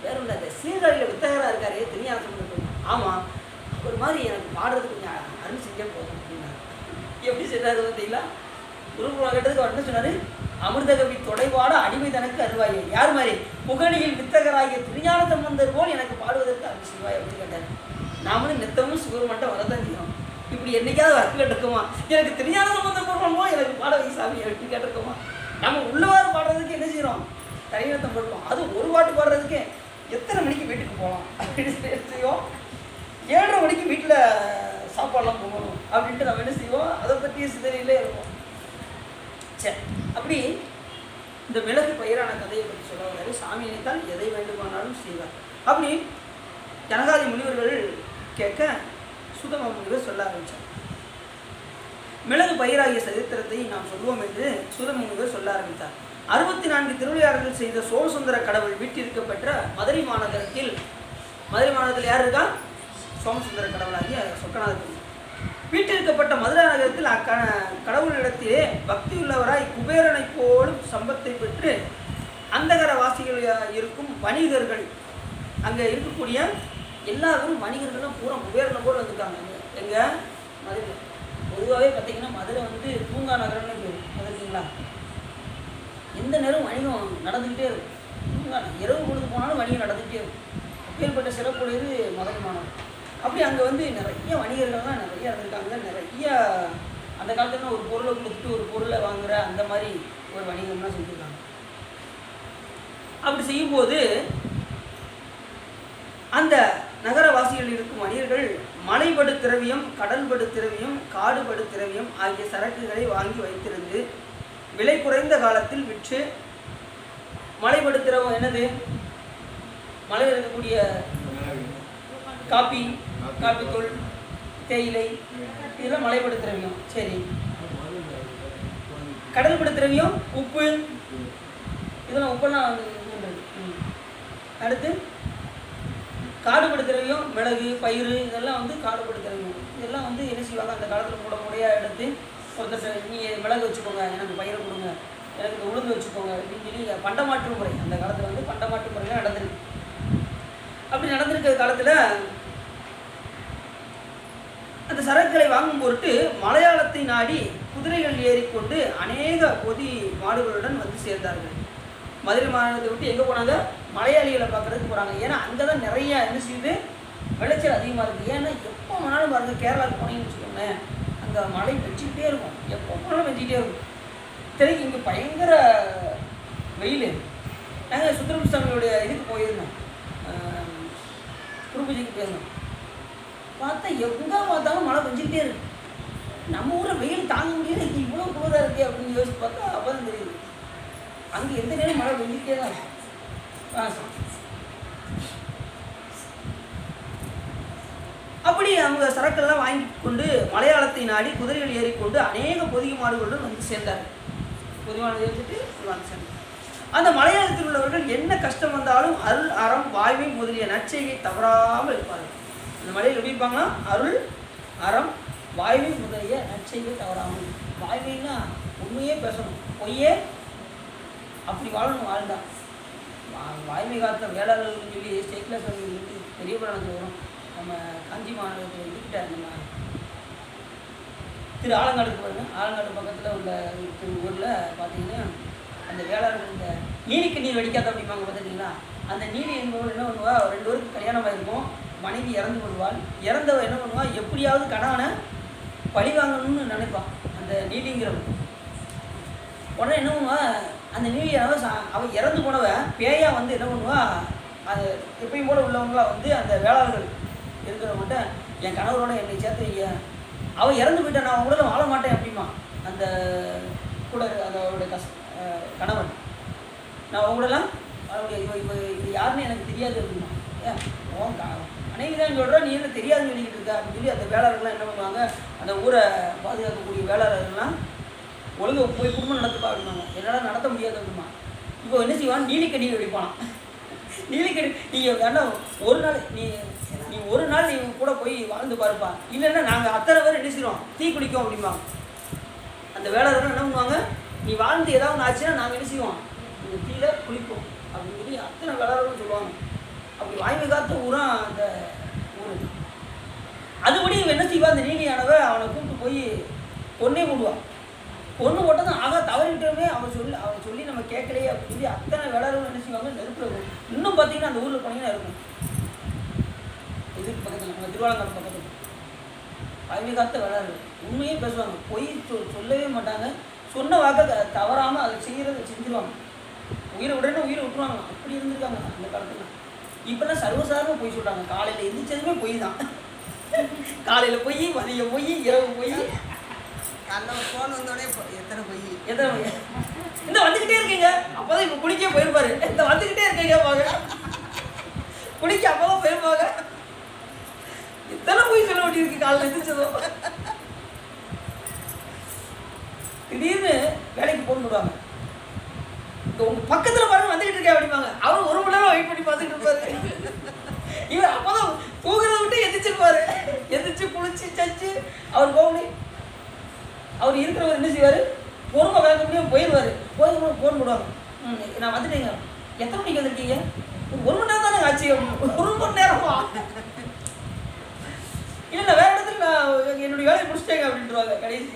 வேற ஒன்றும் இல்லை. சீர்காழியில் வித்தகராக இருக்காரு திருஞானசம்பந்தர். ஆமாம், ஒரு மாதிரி எனக்கு பாடுறது கொஞ்சம் அருள் செஞ்சே போதும் அப்படின்னா எப்படி செய்கிறாரு பார்த்தீங்களா? குருகுலம் கேட்டதுக்கு அவர் என்ன சொன்னார்? அமிர்தகவி தொடைபாட அடிமை தனக்கு அருள்வாயே. யார் மாதிரி? புகழியில் வித்தகராகிய திருஞானசம்பந்தர் போல் எனக்கு பாடுவதற்கு அருள் செய்வாய் அப்படின்னு கேட்டார். நாமளும் நித்தமும் சுகர்மட்டம் வரதான் செய்யணும். இப்படி என்னைக்காவது வரல கேட்டிருக்கோமா? எனக்கு திருஞானசம்பந்தர் போடுறோமோ எனக்கு பாட வை சாமி அப்படின்னு கேட்டிருக்கோமா? நம்ம உள்ளவாறு பாடுறதுக்கு என்ன செய்கிறோம்? தனிநத்தம் போடுறோம். அது ஒரு பாட்டு பாடுறதுக்கு எத்தனை மணிக்கு வீட்டுக்கு போகலாம் அப்படின்னு செய்வோம். 7:30 மணிக்கு வீட்டில் சாப்பாடெலாம் போகணும் அப்படின்ட்டு நம்ம என்ன செய்வோம்? அதை பற்றிய சிந்தனையிலே இருப்போம். சரி, அப்படி இந்த மிளகு பயிரான கதையை பற்றி சொல்ல வந்தாரு. சாமி நினைத்தால் எதை வேண்டுமானாலும் செய்வார். அப்படி ஜனகாதி முனிவர்கள் கேட்க சுதம முனிவர் சொல்ல ஆரம்பித்தார். மிளகு பயிராகிய சரித்திரத்தை நாம் சொல்வோம் என்று சுதம முனிவர் சொல்ல ஆரம்பித்தார். 64 திருவிளையாடல்கள் செய்த சோமசுந்தர கடவுள் வீட்டிற்கப்பெற்ற மதுரை மாநகரத்தில், மதுரை மாநகரத்தில் யார் இருக்கா? சோமசுந்தர கடவுளாகிய சொக்கநாதர் வீட்டிற்கப்பட்ட மதுரை நகரத்தில் கடவுளிடத்திலே பக்தி உள்ளவராய் குபேரனை போலும் சம்பத்தை பெற்று அந்தகர வாசிகள் இருக்கும் வணிகர்கள், அங்கே இருக்கக்கூடிய எல்லாரும் வணிகர்களும் பூரா குபேரனை போல் வந்துருக்காங்க. எங்கள் மதுரை பொதுவாகவே பார்த்தீங்கன்னா மதுரை வந்து பூங்கா நகரம்னு பேர். பார்த்துருக்கீங்களா? எந்த நேரம் வணிகம் நடந்துக்கிட்டே இருக்கும். பூங்கா இரவு பொழுது போனாலும் வணிகம் நடந்துக்கிட்டே இருக்கும். அப்பேற்பட்ட சிறப்புடையது மதுரை மாநகரம். அப்படி அங்கே வந்து நிறைய வணிகர்கள்லாம் நிறைய இருந்திருக்காங்க. நிறைய அந்த காலத்துல ஒரு பொருளை கொடுத்துட்டு ஒரு பொருளை வாங்குகிற அந்த மாதிரி ஒரு வணிகம்லாம் செஞ்சுருக்காங்க. அப்படி செய்யும்போது அந்த நகரவாசிகள் இருக்கும் வணிகர்கள் மலைபடு திரவியம், கடல்படு திரவியம், காடுபடு திரவியம் ஆகிய சரக்குகளை வாங்கி வைத்திருந்து விலை குறைந்த காலத்தில் விற்று, மலைபடு திரவம் என்னது? மலையில் இருக்கக்கூடிய காப்பி, காப்பித்தூள், தேயிலை, இதெல்லாம் மலைபடு திரவியம். சரி, கடல்படு திரவியம் உப்பு, இதெல்லாம் உப்பெல்லாம் அடுத்து காடுபடு திரவியம் மிளகு, பயிர், இதெல்லாம் வந்து காடுபடு திரவியம். இதெல்லாம் வந்து என்ன செய்வாங்க? அந்த காலத்தில் மூட முறையாக எடுத்து ஒருத்தர் நீங்கள் மிளகு வச்சுக்கோங்க, எனக்கு பயிரை கொடுங்க, எனக்கு இந்த உளுந்து வச்சுக்கோங்க அப்படின்னு சொல்லி பண்டமாற்று முறை அந்த காலத்தில் வந்து பண்டமாற்று முறையெலாம் நடந்திருக்கு. அப்படி நடந்திருக்கிற காலத்தில் அந்த சரக்குகளை வாங்கும் பொருட்டு மலையாளத்தை நாடி குதிரைகள் ஏறிக்கொண்டு அநேக பொதி மாடுகளுடன் வந்து சேர்ந்தார்கள். மதுரை மாநிலத்தை விட்டு எங்கே போனாங்க? மலையாளிகளை பார்க்குறதுக்கு போகிறாங்க. ஏன்னா அங்கே தான் நிறைய என்ன செய்யுது, விளைச்சல் அதிகமாக இருக்குது. ஏன்னா எப்போ வேணாலும் பாருங்கள், கேரளாவுக்கு போனீங்கன்னு வச்சுக்கோங்களேன், அங்கே மழை வெச்சிக்கிட்டே இருக்கும், எப்போ போனாலும் வெச்சிக்கிட்டே இருக்கும். திரைக்கு இங்கே பயங்கர வெயில். நாங்கள் சுந்தரம் சாமியோடைய இதுக்கு போயிருந்தோம், குருபூஜைக்கு போயிருந்தோம். பார்த்தா எங்கே பார்த்தாலும் மழை பெஞ்சிக்கிட்டே இருக்கு. நம்ம ஊரில் வெயில் தாங்க முடியல, இவ்வளோ குளிராக இருக்கே அப்படின்னு யோசிச்சு பார்த்தா அப்போ தான் தெரியுது அங்கே எந்த நேரம் மழை பெஞ்சிக்கிட்டே தான் இருக்கும். அப்படி அவங்க சரக்கெல்லாம் வாங்கி கொண்டு மலையாளத்தை நாடி குதிரைகள் ஏறிக்கொண்டு அநேக பொதிகை மாடுகளுடன் வந்து சேர்ந்தார்கள். பொதிகை மாடு ஏறிட்டு வந்து சேர்ந்தார். அந்த மலையாளத்தில் உள்ளவர்கள் என்ன கஷ்டம் வந்தாலும் அருள், அறம், வாய்மை முதலிய நற்செய்கை தவறாமல் இருப்பார்கள். அந்த மலையில் எப்படி இருப்பாங்கன்னா அருள், அறம், வாய்மை முதலிய நற்செய்கை தவறாமல். வாய்மைன்னா உண்மையே பேசணும், பொய்யே அப்படி வாழணும். வாழ்ந்தான் வாய்மை காத்த வேளாளர்கள்னு சொல்லி ஸ்டேட்ல சொல்லி பெரிய புராணத்தில் வரும். நம்ம காஞ்சி மாநகரத்தில் இருக்கிட்ட நம்ம திரு ஆலங்காடுக்கு பாருங்க, ஆலங்காடு பக்கத்தில் உள்ள ஊரில் பார்த்தீங்கன்னா அந்த வேளாளர்கள் இந்த நீரிக்கு நீர் வெடிக்காத அப்படிம்பாங்க பார்த்துருக்கீங்களா? அந்த நீர் என்பவர் என்ன பண்ணுவா, 2 பேருக்கு கல்யாணம் ஆகிருக்கும், மனைவி இறந்து கொள்வாள். இறந்தவ என்ன பண்ணுவா, எப்படியாவது கணவனை பழி வாங்கணும்னு நினைப்பான் அந்த நீதிங்கிறவன். உடனே என்ன பண்ணுவா, அந்த நீதியானவ அவள் இறந்து போனவ பேயா வந்து என்ன பண்ணுவா, அது எப்பயும் போல உள்ளவங்களாம் வந்து அந்த வேளாளர்கள் இருக்கிறவங்கள்ட்ட என் கணவரோட என்னை சேர்த்து வைங்க, அவன் இறந்து போயிட்டான், நான் உடனே வாழ மாட்டேன் அப்படிமா அந்த கூட அந்த அவருடைய கணவன். நான் அவங்களெல்லாம் அவருடைய இது யாருன்னு எனக்கு தெரியாது அப்படிமா. ஏன் மனைவி தான் சொல்கிறேன், நீ என்ன தெரியாதுன்னு சொல்லிக்கிட்டு இருக்க அப்படின்னு சொல்லி அந்த வேளாளர்கள்லாம் என்ன பண்ணுவாங்க, அந்த ஊரை பாதுகாக்கக்கூடிய வேளாளர்கள்லாம் ஒழுங்கு போய் குடும்பம் நடத்துப்பா அப்படின்னாங்க. என்னால் நடத்த முடியாது அப்படிமா. இப்போ என்ன செய்வான், நீலிக்கடி வெடிப்பான். நீலிக்கடி நீங்கள் வேண்டாம் ஒரு நாள் நீ ஒரு நாள் நீ கூட போய் வாழ்ந்து பாருப்பா, இல்லைன்னா நாங்கள் அத்தனை பேர் என்ன செய்வோம் தீ குளிக்கும் அப்படிம்பாங்க. அந்த வேளாளர்கள் என்ன பண்ணுவாங்க, நீ வாழ்ந்து ஏதாவது ஒன்று ஆச்சுன்னா நாங்கள் என்ன செய்வோம் இந்த தீயில குளிப்போம் அப்படின்னு சொல்லி அத்தனை வேளாளர்களும் சொல்லுவாங்க. அப்படி வாய்மை காத்த ஊரான் அந்த ஊர். அதுபடி இவன் என்ன செய்வான், அந்த நீலியானவ அவனை கூப்பிட்டு போய் பொண்ணே போடுவான். பொண்ணு போட்டதும் ஆகா தவறிட்டோமே அவன் சொல்லி நம்ம கேட்கலையே அப்படின்னு சொல்லி அத்தனை வேளாளர்கள் என்ன செய்வாங்க, நெருப்புல இன்னும் பார்த்தீங்கன்னா அந்த ஊரில் போனீங்கன்னா இருக்கும். இதுக்கு பக்கத்தில் நம்ம திருவாலங்காடு பக்கத்தில் வாய்மை காத்த வேளாளர்கள் உண்மையே பேசுவாங்க, பொய் சொல்லவே மாட்டாங்க. சொன்ன வாக்க தவறாமல் அதை செஞ்சிருவாங்க. உயிரை விட்டுருவாங்க. அப்படி இருந்திருக்காங்க அந்த காலத்துல. இப்பெல்லாம் சர்வசாதாரணமாக பொய் சொல்கிறாங்க. காலையில் எந்திரிச்சதுமே பொய் தான். காலையில் பொய், மதியம் பொய், இரவு பொய். காலையில் ஃபோன் வந்தோடனே எத்தனை பொய் இந்த வந்துக்கிட்டே இருக்கீங்க, அப்போதான் இப்போ குளிக்க போயிருப்பாரு. இந்த வந்துக்கிட்டே இருக்கீங்க பாங்க, குளிக்க அப்போதான் போயிருப்பாங்க. எத்தனை பொய் சொல்ல வேண்டியிருக்கு காலையில் எந்திரிச்சதும். திடீர்னு வேலைக்கு போன் போடுவாங்க. உங்க பக்கத்துல பாருங்க வந்துகிட்டு இருக்கேன் அப்படிம்பாங்க. அவர் 1 மணி நேரம் வெயிட் பண்ணி பார்த்துட்டு இருப்பாரு. இவர் அப்போதான் தூங்குறத விட்டு எந்திரிச்சிருப்பாரு. எந்திரிச்சு குளிச்சு சச்சு அவர் போகணும். அவர் இருக்கிறவர் என்ன செய்வார், பொறுமை வேக முடியும் போயிடுவார். போய் ஃபோன் போடுவாங்க, நான் வந்துட்டேங்க, எத்தனை மணிக்கு வந்திருக்கீங்க, 1 மணி நேரம் தானே ஆச்சு. 1 மணி நேரமா இல்லை வேற இடத்துல நான் என்னுடைய வேலையை முடிச்சிட்டேங்க அப்படின்ட்டுருவாங்க. கடைசி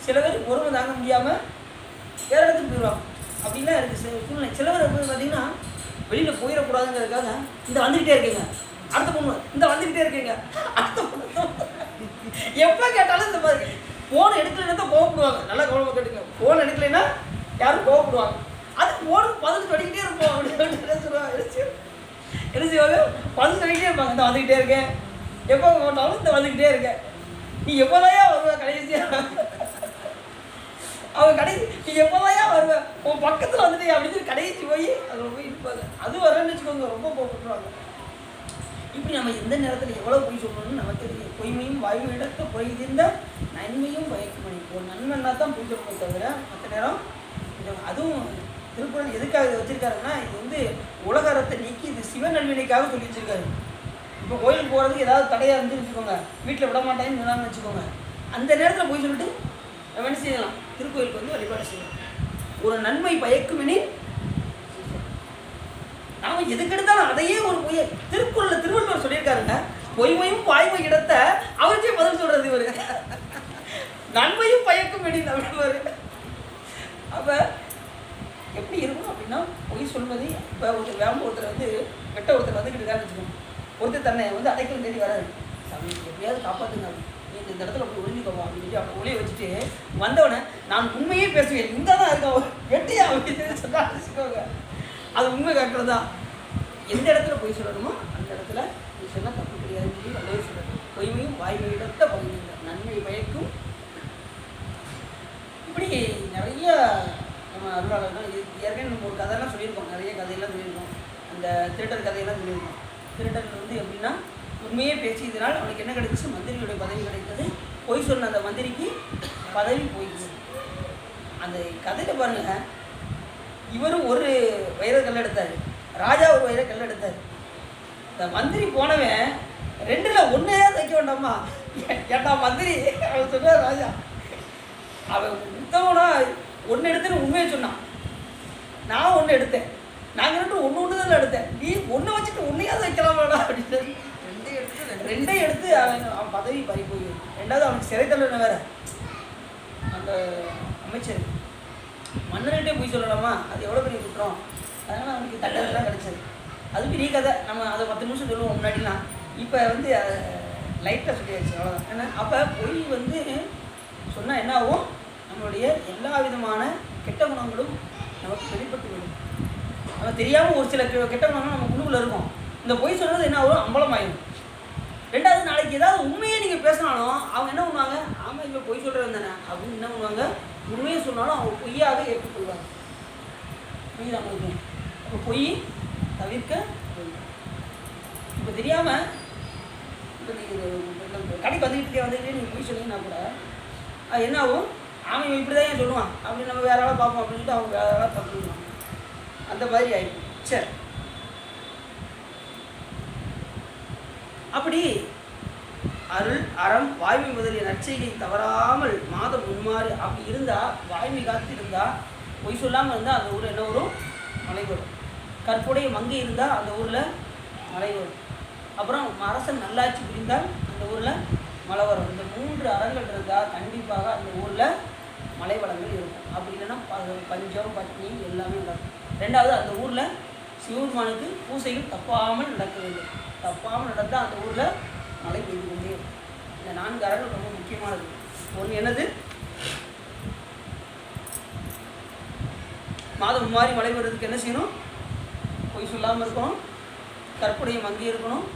சில பேர் பொறுமை தாங்க முடியாமல் வேற இடத்துக்கு போயிடுவாங்க. அப்படிலாம் இருக்குது சூழ்நிலை. சிலவர் வந்து பார்த்தீங்கன்னா வெளியில் போயிடக்கூடாதுங்கிறதுக்காக இந்த வந்துக்கிட்டே இருக்கீங்க, அடுத்த பொண்ணு இந்த வந்துக்கிட்டே இருக்கீங்க, அடுத்த பொண்ணு எப்போ கேட்டாலும் இந்த மாதிரி ஃபோன் எடுக்கலைன்னா தான் கோவப்படுவாங்க. நல்லா கவனமாக கேட்டுங்க, ஃபோன் எடுக்கலைன்னா யாரும் கோவப்படுவாங்க. அது ஃபோனுக்கு பதில் படிக்கிட்டே இருப்போம் அப்படின்னு என்ன செய்வாங்க, பதில் சொல்லிக்கிட்டே இருப்பாங்க. இந்த வந்துக்கிட்டே இருக்கேன், எப்போ போட்டாலும் இந்த வந்துக்கிட்டே இருக்கேன், நீ எப்போதையா வருவ கடைசியாக அவங்க கடைசி நீ எப்போதையா வருவேன் உன் பக்கத்தில் வந்துட்டே அப்படின்னு சொல்லி கடைசி போய் அதில் போய் இருப்பாங்க. அது வரேன்னு வச்சுக்கோங்க, ரொம்ப போட்டுருவாங்க. இப்படி நம்ம எந்த நேரத்தில் எவ்வளோ பொய் சொல்லணும்னு நமக்கு தெரியும். பொய்மையும் வாய்மை இடத்த பொய்திருந்த நன்மையும் பயக்குமணி. ஒரு நன்மைன்னா தான் பொய் சொல்லணும் தவிர மற்ற நேரம் அதுவும் திருக்குறள் எதுக்காக இதை வச்சுருக்காருன்னா, இது வந்து உலகத்தை நீக்கி இது சிவ நல்வினைக்காக சொல்லி வச்சுருக்காரு. இப்போ கோயிலுக்கு போகிறதுக்கு ஏதாவது தடையாக இருந்துன்னு வச்சுக்கோங்க, வீட்டில் விட மாட்டேன்னு சொன்னான்னு வச்சுக்கோங்க, அந்த நேரத்தில் போய் சொல்லிட்டு நம்ம என்ன செய்யலாம், திருக்கோயிலுக்கு வந்து வழிபாடு செய்யலாம். ஒரு நன்மை பயக்குமெனில் நாம எதுக்கு எடுத்தாலும் அதையே ஒரு பொய்யை திருக்குறள்ல திருவள்ளுவர் சொல்லியிருக்காருங்க. பொய்மையும் வாய்மை இடத்த அவருக்கே பதில் சொல்றது இவரு. நன்மையும் பயக்கும் எனில் அப்படின்வாரு. அப்ப எப்படி இருக்கும் அப்படின்னா, பொய் சொல்வதை இப்போ ஒருத்தர் வந்து வெட்ட ஒருத்தர் வந்துக்கிட்டு இருக்காருன்னு வச்சுக்கோங்க. ஒருத்தர் தன்னை வந்து அடைக்கல் தேடி வராது, சாமி எப்படியாவது காப்பாற்றுங்க, இந்த இடத்துல அப்படி ஒழிஞ்சுக்கோவா அப்படின்னு சொல்லி அவனை ஒளிய வச்சுட்டு வந்தவனை நான் உண்மையே பேசுவேன், இந்த தான் இருக்கா வெட்டியா அப்படின்னு சொன்னா வச்சுக்கோங்க. அது உண்மை கட்டுறது தான். எந்த இடத்துல பொய் சொல்லணுமோ அந்த இடத்துல பொய் சொன்னால் தப்பு கிடையாதுன்னு சொல்லி நல்லவே சொல்லணும். பொய்மையும் வாய்மை இடத்த பகுதிங்க நன்மை பயக்கும். இப்படி நிறைய நம்ம அருளாளர்கள் ஏற்கனவே நம்ம ஒரு கதையெல்லாம் சொல்லியிருக்கோம், நிறைய கதையெல்லாம் சொல்லியிருக்கோம். அந்த திருடர் கதையெல்லாம் சொல்லியிருக்கோம். திருடன் வந்து எப்படின்னா உண்மையே பேசியதனால் அவனுக்கு என்ன கிடைச்சிச்சு, மந்திரியுடைய பதவி கிடைத்தது. பொய் சொன்ன அந்த மந்திரிக்கு பதவி போயிடுச்சு. அந்த கதையில் பாருங்க, இவரும் ஒரு வைரக்கல் எடுத்தார், ராஜா ஒரு வைரக்கல் எடுத்தார். இந்த மந்திரி போனவன் 2ல் 1 தைக்க வேண்டாமா, ஏட்டா மந்திரி அவன் சொன்னார். ராஜா அவன் உத்தவனா 1 எடுத்துன்னு உண்மையை சொன்னான், நான் 1 எடுத்தேன், நாங்கள் 2 ஒன்று தான் எடுத்தேன், நீ 1 வச்சுட்டு 1ஐயாவது வைக்கலாமாடா அப்படின்னு 2 எடுத்து அவன் பதவி பறி போய். 2வது அவனுக்கு சிறை தண்டனை வேற. அந்த அமைச்சர் மன்னர்கிட்டே போய் சொல்லலாமா, அது எவ்வளோ பெரிய குற்றம், அதனால் அவனுக்கு தண்டனைலாம் கிடைச்சது. அது பெரிய கதை, நம்ம அதை 10 நிமிஷம் சொல்லுவோம் முன்னாடிலாம். இப்போ வந்து அதை லைட்டாக சொல்லியாச்சு, அவ்வளோதான். ஏன்னா அப்போ பொய் வந்து சொன்னால் என்ன ஆகும், நம்மளுடைய எல்லா விதமான கெட்ட குணங்களும் நமக்கு வெளிப்பட்டு விடும். நம்ம தெரியாமல் ஒரு சில கெட்ட குணங்கள் நம்ம குழுவில் இருக்கும். இந்த பொய் சொன்னது என்ன ஆகும், அம்பலமாயிடும். ரெண்டாவது, நாளைக்கு ஏதாவது உண்மையை நீங்கள் பேசினாலும் அவங்க என்ன பண்ணுவாங்க, ஆமாம் இவங்க பொய் சொல்கிறது தானே அப்படின்னு என்ன பண்ணுவாங்க, உண்மையை சொன்னாலும் அவங்க பொய்யாக ஏற்றுக்கொள்வாங்க. புரியுது அவங்களுக்கு? இப்போ பொய் தவிர்க்க. இப்போ தெரியாமல் இப்போ நீங்கள் கடைக்கு வந்துக்கிட்டே நீங்கள் பொய் சொன்னீங்கன்னா கூட அது என்ன ஆகும், அவன் இப்படி தான் ஏன் சொல்லுவான் அப்படின்னு நம்ம வேற ஆளாக பார்ப்போம் அப்படின்னு சொல்லிட்டு அவங்க வேற ஆளாக தப்புடுவாங்க. அந்த மாதிரி ஆகிடும். சரி, அப்படி அருள், அறம், வாய்மை முதலிய நற்செய்கை தவறாமல் மாதம் முன்மாறு அப்படி இருந்தால், வாய்மை காத்து இருந்தால், பொய் சொல்லாமல் இருந்தால் அந்த ஊரில் என்ன வரும், மழை வரும். கற்புடைய மங்கை இருந்தால் அந்த ஊரில் மழை வரும். அப்புறம் அரசன் நல்லாட்சி புரிந்தால் அந்த ஊரில் மழை வரும். இந்த 3 அறங்கள் இருந்தால் கண்டிப்பாக அந்த ஊரில் மழை வளங்கள் இருக்கும். அப்படி இல்லைன்னா பஞ்சம், பட்னி எல்லாமே நடக்கும். ரெண்டாவது, அந்த ஊரில் சிவபெருமானுக்கு பூசைகள் தப்பாமல் நடக்க வேண்டும். தப்பாமல் நடந்தால் அந்த ஊரில் மழை பெய்து கொண்டே இருக்கும். இந்த 4 அறங்கள் ரொம்ப முக்கியமானது. ஒன்று என்னது, மாதம் மாறி மழை வருவதுக்கு என்ன செய்யணும், பொய் சொல்லாமல் இருக்கணும், கற்புடைய மங்கி இருக்கணும்,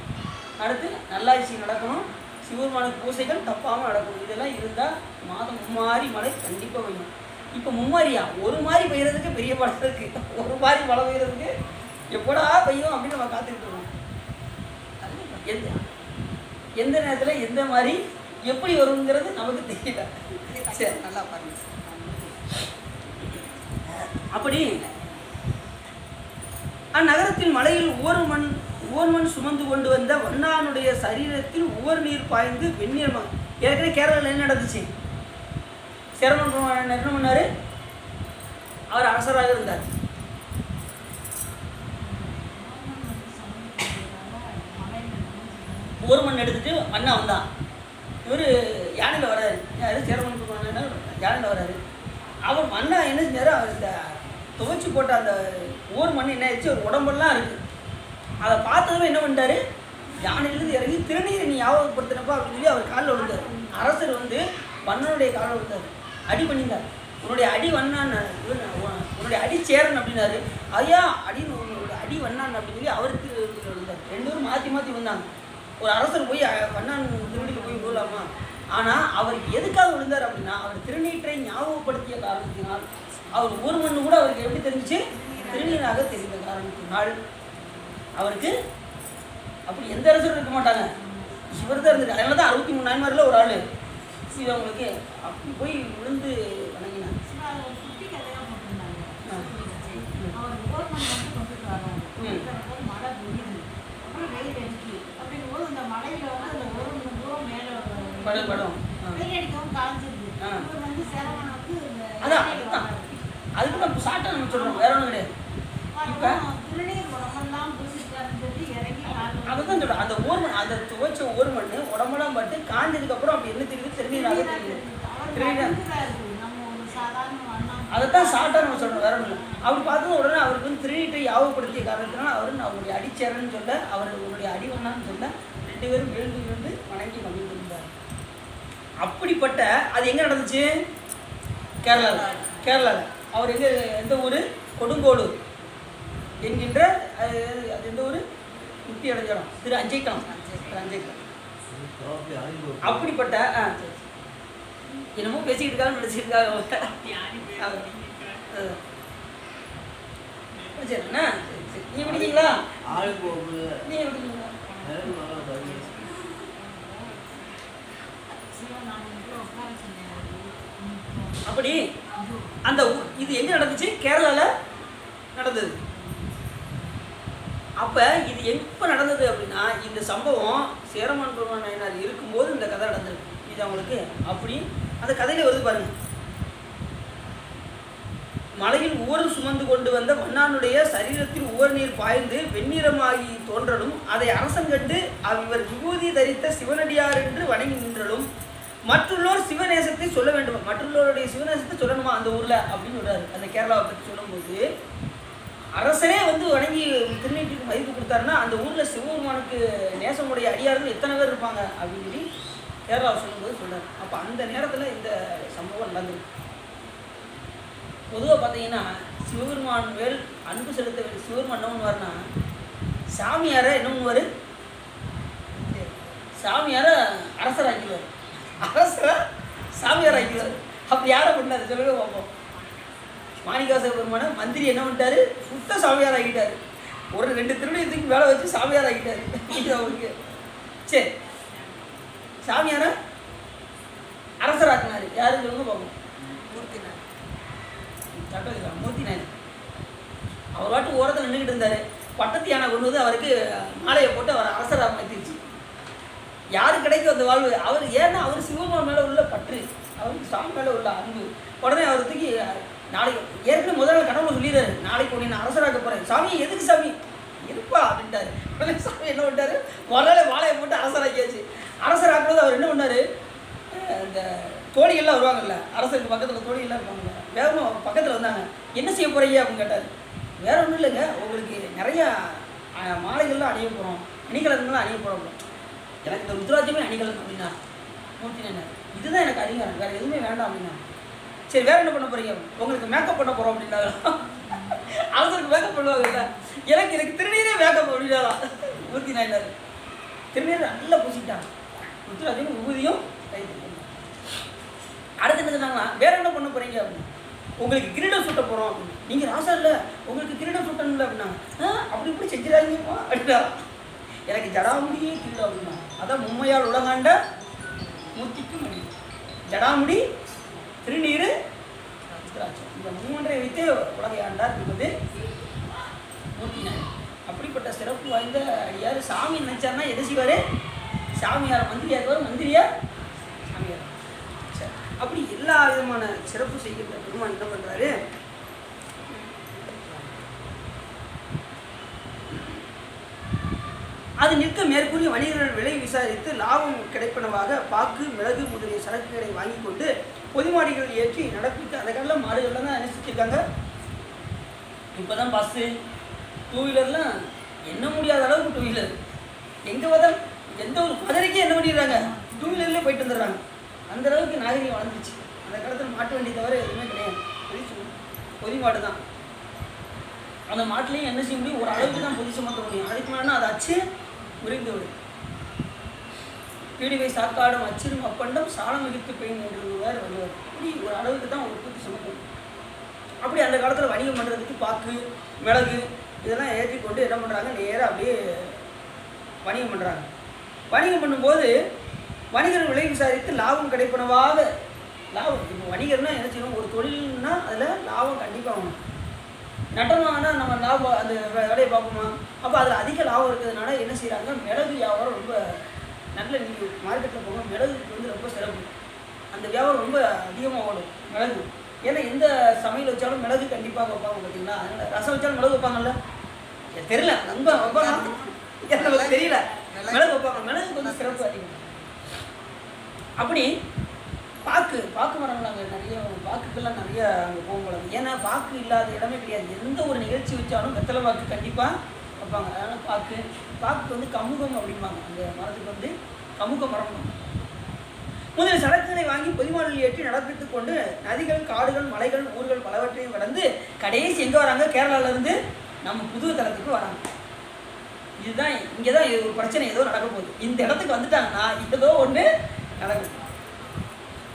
அடுத்து நல்லாட்சி நடக்கணும், சிவபெருமானுக்கு பூசைகள் தப்பாமல் நடக்கணும். இதெல்லாம் இருந்தால் மாதம் மும்மாறி மழை கண்டிப்பாக பெய்யும். இப்போ மும்மாரியா, ஒரு மாதிரி பெய்யறதுக்கு பெரிய படம் இருக்குது. ஒரு மாதிரி மழை பெய்யறதுக்கு எப்படா பெய்யும் அப்படின்னு நம்ம காத்துக்கிட்டு இருக்கோம். எந்த நேரத்தில் எந்த மாதிரி எப்படி வருங்கிறது நமக்கு தெரியல. சரி, நல்லா பாருங்க. அப்படி அந்நகரத்தின் மலையில் ஒவ்வொரு மண் சுமந்து கொண்டு வந்த வண்ணானுடைய சரீரத்தில் ஒவ்வொரு நீர் பாய்ந்து வெந்நீர். ஏற்கனவே கேரளாவில் என்ன நடந்துச்சு, சேரமன் என்ன பண்ணாரு, அவர் அரசராக இருந்தார். ஒரு மண் எடுத்துட்டு மண்ணா வந்தான். இவர் யானையில் வர்றாரு. யார் சேரமன் யானையில் வர்றாரு. அவர் மண்ணா என்ன செஞ்சார், அவர் இந்த துவைச்சி போட்ட அந்த ஊர் மண் என்ன ஆயிடுச்சு, ஒரு உடம்பெல்லாம் இருக்குது. அதை பார்த்ததுமே என்ன பண்ணிட்டாரு, யானையிலேருந்து இறங்கி திருநீரை நீ ஞாபகப்படுத்தினப்பா அப்படின்னு சொல்லி அவர் காலில் விழுந்தார். அரசர் வந்து மன்னனுடைய காலில் விழுந்தார், அடி பண்ணிட்டார். உன்னுடைய அடி வண்ணான், உன்னுடைய அடி சேரன் அப்படின்னாரு. ஐயா அடின்னு உன்னுடைய அடி வண்ணான் அப்படின்னு சொல்லி அவருக்கு விழுந்தார். 2 பேரும் மாற்றி மாற்றி வந்தாங்க. ஒரு அரசர் போய் வண்ணான் திருவடியில் போய் விழலாமா? ஆனால் அவர் எதுக்காக விழுந்தார் அப்படின்னா, அவர் திருநீற்றை ஞாபகப்படுத்திய காரணத்தினால், அவர் ஒரு மண்ணு கூட அவருக்கு எப்படி தெரிஞ்சிச்சு, திருநீராக தெரிந்த காரணத்தினால் அவருக்கு. அப்படி எந்த அரசரும் இருக்க மாட்டாங்க, இவர் தான் இருந்தது. அதனால தான் 63 நாயன்மாரில் ஒரு ஆள் இது அவங்களுக்கு அப்படி போய் விழுந்து வணங்கினாங்க. படம் அதான் அதுதான் அதுக்கு நம்ம சாட்டை நம்ம சொல்கிறோம், வேற ஒன்றும் கிடையாது. இப்போ அதுதான் சொல்கிறேன், அந்த ஓர்மன், அந்த துவைச்ச ஓர்மண் உடம்பெல்லாம் பட்டு காஞ்சதுக்கப்புறம் அப்படி என்ன தெரியுது, திருநீராக தெரியுது. திருநீர் அதைத்தான் சாட்டை நம்ம சொல்கிறோம், வேற ஒன்றும். அப்படி பார்த்தது உடனே அவருக்கு வந்து திருநீட்டை யாவப்படுத்திய காரணத்தினால அவர் அவருடைய அடிச்சேரன்னு சொல்ல, அவர் உங்களுடைய அடி வண்ணான்னு சொல்ல, 2 பேரும் விழுந்து வணங்கி மகிழ்ந்திருந்தார். அப்படிப்பட்ட அது எங்கே நடந்துச்சு, கேரளாவில். அவர் எங்கே, எந்த ஊர், கொடுங்கோளூர் என்கின்ற அது எந்த ஊர், முக்தி அடைஞ்சிடும், திரு அஞ்சைக்கலாம். அப்படிப்பட்ட என்னமோ பேசிக்கிட்டு இருக்காங்க, நினச்சிருக்காங்க. சரிண்ணா, நீ பிடிக்கீங்களா, நீ பிடிக்கீங்களா? அப்படி அந்த இது எங்க நடந்துச்சு, கேரளாவில் நடந்தது. அப்போ இது எப்போ நடந்தது அப்படின்னா, இந்த சம்பவம் சேரமான் பெருமாள் நாயனார் இருக்கும்போது இந்த கதை நடந்திருக்கு. இது அவங்களுக்கு அப்படி அந்த கதையில் வருது பாருங்க. மலையில் ஒவ்வொரு சுமந்து கொண்டு வந்த மன்னானுடைய சரீரத்தில் ஒவ்வொரு நீர் பாய்ந்து வெண்ணிறமாகி தோன்றலும், அதை அரசன் கண்டு இவர் விபூதி தரித்த சிவனடியார் என்று வணங்கி நின்றலும், மற்றுள்ளோர் சிவநேசத்தை சொல்ல வேண்டும், மற்றுள்ளோருடைய சிவநேசத்தை சொல்லணுமா அந்த ஊரில் அப்படின்னு சொல்றாரு. அந்த கேரளாவை பற்றி சொல்லும்போது அரசரே வந்து வணங்கி திருநீட்டுக்கு மதிப்பு கொடுத்தாருன்னா அந்த ஊரில் சிவபெருமானுக்கு நேசமுடைய அடியார்கள் எத்தனை பேர் இருப்பாங்க அப்படின்னு சொல்லி கேரளாவை சொல்லும்போது சொல்கிறார். அப்போ அந்த நேரத்தில் இந்த சம்பவம் நடந்திருக்கு. பொதுவாக பார்த்தீங்கன்னா சிவபெருமான் மேல் அன்பு செலுத்த வேண்டிய சிவபெருமான் என்ன பண்ணுவார்னா, சாமியாரை என்ன பண்ணுவார், சாமியாரை அரசராக்கிடுவார். அரசரை சாமியார் ஆக்கிடுவார். அப்படி யாரை பண்ணார் சொல்லுங்க பார்ப்போம். மாணிக்கவாசக பெருமான மந்திரி என்ன பண்ணிட்டாரு? சுத்த சாமியார் ஆகிட்டார். ஒரு 2 திருவிழத்துக்கு வேலை வச்சு சாமியார் ஆகிட்டார். இது அவருக்கு சரி. சாமியாரை அரசராக்குனாரு. யாரும் சொல்லுங்க பார்ப்போம். மூர்த்தி நாயர். சட்டத்தில் மூர்த்தி நாயர். அவர் வாட்டு ஓரத்தில் நின்றுக்கிட்டு இருந்தார். பட்டத்து யானை கொண்டு வந்து அவருக்கு மாலையை போட்டு அவர் அரசராக மாற்றிடுச்சு. யாரு கிடைக்கும் அந்த வாழ்வு? அவர் ஏன்னா அவர் சிவபெருமான் மேலே உள்ள பற்று, அவருக்கு சாமி மேலே உள்ள அன்பு. உடனே அவர் தூக்கி நாளைக்கு ஏற்கனவே முதல்ல கடவுளை சொல்லிடுறாரு, நாளைக்கு உன்னை நான் அரசராக்க போகிறேன். சாமி எதுக்கு சாமி? இருப்பா அப்படின்ட்டாரு. உடனே சாமி என்ன பண்ணிட்டாரு? முதல்ல வாழையை போட்டு அரசராக்கியாச்சு. அரசராக்குறது அவர் என்ன பண்ணார்? இந்த தோழிகள்லாம் வருவாங்கல்ல, அரசருக்கு பக்கத்தில் தோழிகள்லாம் இருப்பாங்கல்ல, வேகமாக பக்கத்தில் வந்தாங்க. என்ன செய்ய போகிறீங்க அப்படின்னு கேட்டார். வேற ஒன்றும் இல்லைங்க, உங்களுக்கு நிறையா மாலைகள்லாம் அணிய போகிறோம், அணிகலன்கள்லாம் அணிய போகிறோம். எனக்கு இந்த ருத்ராட்சமே அணிகலன் அப்படின்னா மூர்த்தி நாயர். இதுதான் எனக்கு அதிகாரம், வேறு எதுவுமே வேண்டாம் அப்படின்னா. சரி வேறு என்ன பண்ண போகிறீங்க? உங்களுக்கு மேக்கப் பண்ண போகிறோம் அப்படின்னாங்க. அரசருக்கு மேக்கப் பண்ணுவாங்கல்ல, எனக்கு திருநீரே மேக்கப் அப்படின்னாலாம் மூர்த்தி நாயர். திருநீர் நல்லா பூசிட்டாங்க. ருத்ராட்சமும் விபூதியும் கைது. அடுத்து என்ன சொன்னாங்கன்னா, வேற என்ன பண்ண போகிறீங்க அப்படின்னு. உங்களுக்கு கிரீடம் சுட்ட போகிறோம் அப்படின்னு. நீங்கள் ராசா இல்லை, உங்களுக்கு கிரீடம் சுட்டணும் அப்படின்னாங்க. அப்படி இப்படி செஞ்சிடாதீங்கப்பா அப்படின்னா. எனக்கு ஜடாமுடியே கிரீடம் அப்படின்னா. அதான் மும்மையால் உலகாண்ட மூர்த்திக்கு மணி. ஜடாமுடி, திருநீர், ருத்ராட்சம், இந்த 3 வைத்து உலகை ஆண்டார் என்பது மூர்த்தி நாயர். அப்படிப்பட்ட சிறப்பு வாய்ந்த அடியார். சாமி நினைச்சார்னா எதை செய்வார்? சாமியார் மந்திரியாக்குவார், மந்திரியார் சாமியார். சரி, அப்படி எல்லா விதமான சிறப்பு செய்கின்ற பெருமான் என்ன பண்ணுறாரு? அது நிற்க மேற்கூறிய வணிகர்கள் விலை விசாரித்து லாபம் கிடைப்பனவாக பாக்கு, மிளகு முதலிய சரக்குகளை வாங்கி கொண்டு பொதுமாடிகள் ஏற்றி நடப்பித்து அந்த காலம் மாடுகள்லாம் தான் அனுசரிச்சிருக்காங்க. இப்போ தான் பஸ்ஸு, 2 வீலர்லாம் எண்ண முடியாத அளவுக்கு 2 வீலர். எங்கே வந்தால் எந்த ஒரு பதறிக்கே என்ன பண்ணிடுறாங்க? 2 வீலர்லேயே போயிட்டு வந்துடுறாங்க. அந்த அளவுக்கு நாகரிகம் வளர்ந்துச்சு. அந்த காலத்தில் மாட்டு வண்டி தவிர எதுவுமே கிடையாது. பொதி மாடு தான். அந்த மாட்டிலையும் என்ன செய்ய முடியும்? ஒரு அளவுக்கு தான் பொதி சுமத்த முடியும். அதுக்கு மேலே அதை அச்சு முறிந்து விடும். பீடிவை சாக்காடும் அச்சிரும் அப்பண்டம் சாலம் மிகுத்து பெயின் என்று வேறு வருவார். இப்படி ஒரு அளவுக்கு தான் உற்பத்தி சுமக்கும். அப்படி அந்த காலத்தில் வணிகம் பண்ணுறதுக்கு பாக்கு, மிளகு இதெல்லாம் ஏற்றி கொண்டு என்ன பண்ணுறாங்க? நேராக அப்படியே வணிகம் பண்ணுறாங்க. வணிகம் பண்ணும்போது வணிகர் விலை விசாரித்து லாபம் கிடைப்பனவாக லாபம். இப்போ வணிகர்னா என்ன செய்யணும்? ஒரு தொழில்னா அதில் லாபம் கண்டிப்பாக ஆகணும். நட்டமானா நம்ம லாபம் அந்த வேலையை பார்ப்போமா? அப்போ அதில் அதிக லாபம் இருக்கிறதுனால என்ன செய்கிறாங்க? மிளகு வியாபாரம் ரொம்ப நல்ல. நீங்கள் மார்க்கெட்டில் போகணும், மிளகுக்கு வந்து ரொம்ப சிறப்பு. அந்த வியாபாரம் ரொம்ப அதிகமாக ஓடும் மிளகு. ஏன்னா எந்த சமையல் வச்சாலும் மிளகு கண்டிப்பாக வைப்பாங்க பார்த்தீங்களா? அதனால் ரசம் வச்சாலும் மிளகு வைப்பாங்கல்ல? தெரியல, ரொம்ப வைப்பாங்க, எனக்கு தெரியல. மிளகு வைப்பாங்க. மிளகுக்கு வந்து சிறப்பு அதிகம். அப்படி பாக்கு மரங்கள் அங்கே நிறைய, பாக்குக்கெல்லாம் நிறைய அங்கே போகும்போது. ஏன்னா பாக்கு இல்லாத இடமே கிடையாது. எந்த ஒரு நிகழ்ச்சி வச்சாலும் வெத்தலை பாக்கு கண்டிப்பாக வைப்பாங்க. அதனால் பாக்குக்கு வந்து கமுகம் அப்படிம்பாங்க. அந்த மரத்துக்கு வந்து கமுக மரம். முதலில் சரக்குகளை வாங்கி பொதுமாடில் ஏற்றி நடப்பித்து கொண்டு நதிகள், காடுகள், மலைகள், ஊர்கள் பலவற்றையும் கடந்து கடைசி எங்கே வராங்க? கேரளாவிலேருந்து நம்ம புது தலத்துக்கு வராங்க. இதுதான் இங்கே தான் ஒரு பிரச்சனை ஏதோ நடக்க போகுது. இந்த இடத்துக்கு வந்துட்டாங்கன்னா ஏதோ ஒன்று நடக்கும்.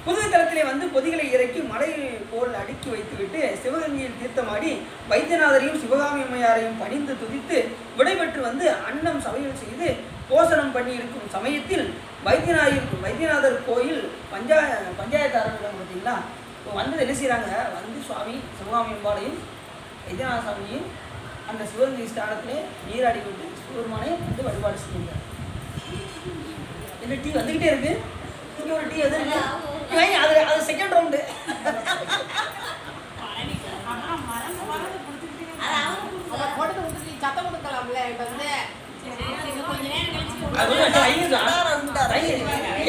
புதுவை தலத்திலே வந்து பொதிகளை இறக்கி மலை போல் அடுக்கி வைத்துவிட்டு சிவகங்கையில் தீர்த்தமாடி வைத்தியநாதரையும் சிவகாமி அம்மையாரையும் பணிந்து துதித்து விடைபெற்று வந்து அன்னம் சமையல் செய்து போசனம் பண்ணி இருக்கும் சமயத்தில் வைத்தியநாதர் கோயில் பஞ்சாயத்தாரர்கள் பார்த்தீங்களா? இப்போ வந்து என்ன செய்கிறாங்க? வந்து சுவாமி சிவகாமி அம்பாளையும் வைத்தியநாத சாமியையும் அந்த சிவகங்கை ஸ்தானத்திலே நீராடி விட்டு சிவபெருமானை வந்து வழிபாடு செய்யுங்க. என்ன டீ வந்துக்கிட்டே இருக்கு? இங்கே ஒரு டீ எது இருக்கு? அது செகண்ட் ரவுண்டு.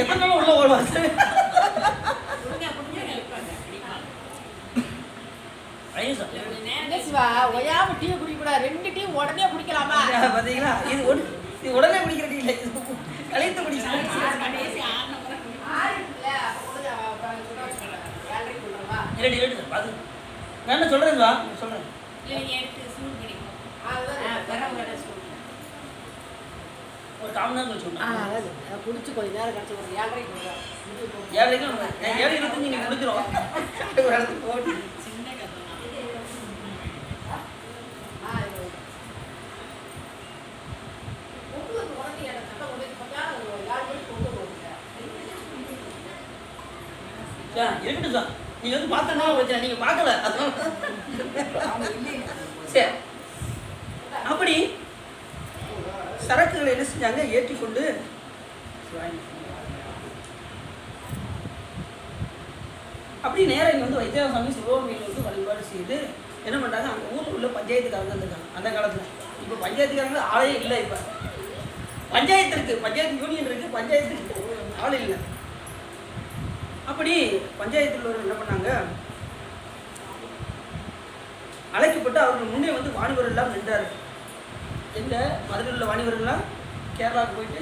எத்தனை நாள் உள்ள ஓடுவாங்க? டீ குடிக்கூடாது, 2 டீ உடனே குடிக்கலாமா? பாத்தீங்களா? இது உடனே குடிக்கிற டீ இல்லை, கலைத்து குடிச்சு. நான் என்ன சொல்றேங்களா? சொல்றேன். ஒரு காமன் நேரம் கழிச்சு அதாவது குடிச்சு கொஞ்ச நேரம் கழிச்சு ஒரு 7:30 7:30 நம்ம 7:25 நீங்கள் முடிஞ்சிடும் ஒரு இடத்துக்கு போட்டு இருக்கட்டும் சார். நீங்கள் வந்து பார்த்தோன்னா பிரச்சனை, நீங்கள் பார்க்கல அதான். சரி, அப்படி சரக்குகளை என்ன செஞ்சாங்க ஏற்றிக்கொண்டு அப்படி நேரம் இங்கே வந்து வைத்தியசாமி சிவகங்கையில் வந்து வழிபாடு செய்து என்ன பண்ணுறாங்க, அந்த ஊரில் உள்ள பஞ்சாயத்துக்காரங்க இருந்திருக்காங்க அந்த காலத்தில். இப்போ பஞ்சாயத்துக்காரங்க ஆளே இல்லை. இப்போ பஞ்சாயத்து இருக்குது, பஞ்சாயத்து யூனியன் இருக்குது, பஞ்சாயத்துக்கு ஆள் இல்லை. அப்படி பஞ்சாயத்தில் உள்ளவர்கள் என்ன பண்ணாங்க, அழைக்கப்பட்டு அவர்கள் முன்னே வந்து வாணிபர்கள் எல்லாம் நின்றார். எங்க மதுரையில் உள்ள வாணிபர்கள்லாம் கேரளாவுக்கு போயிட்டு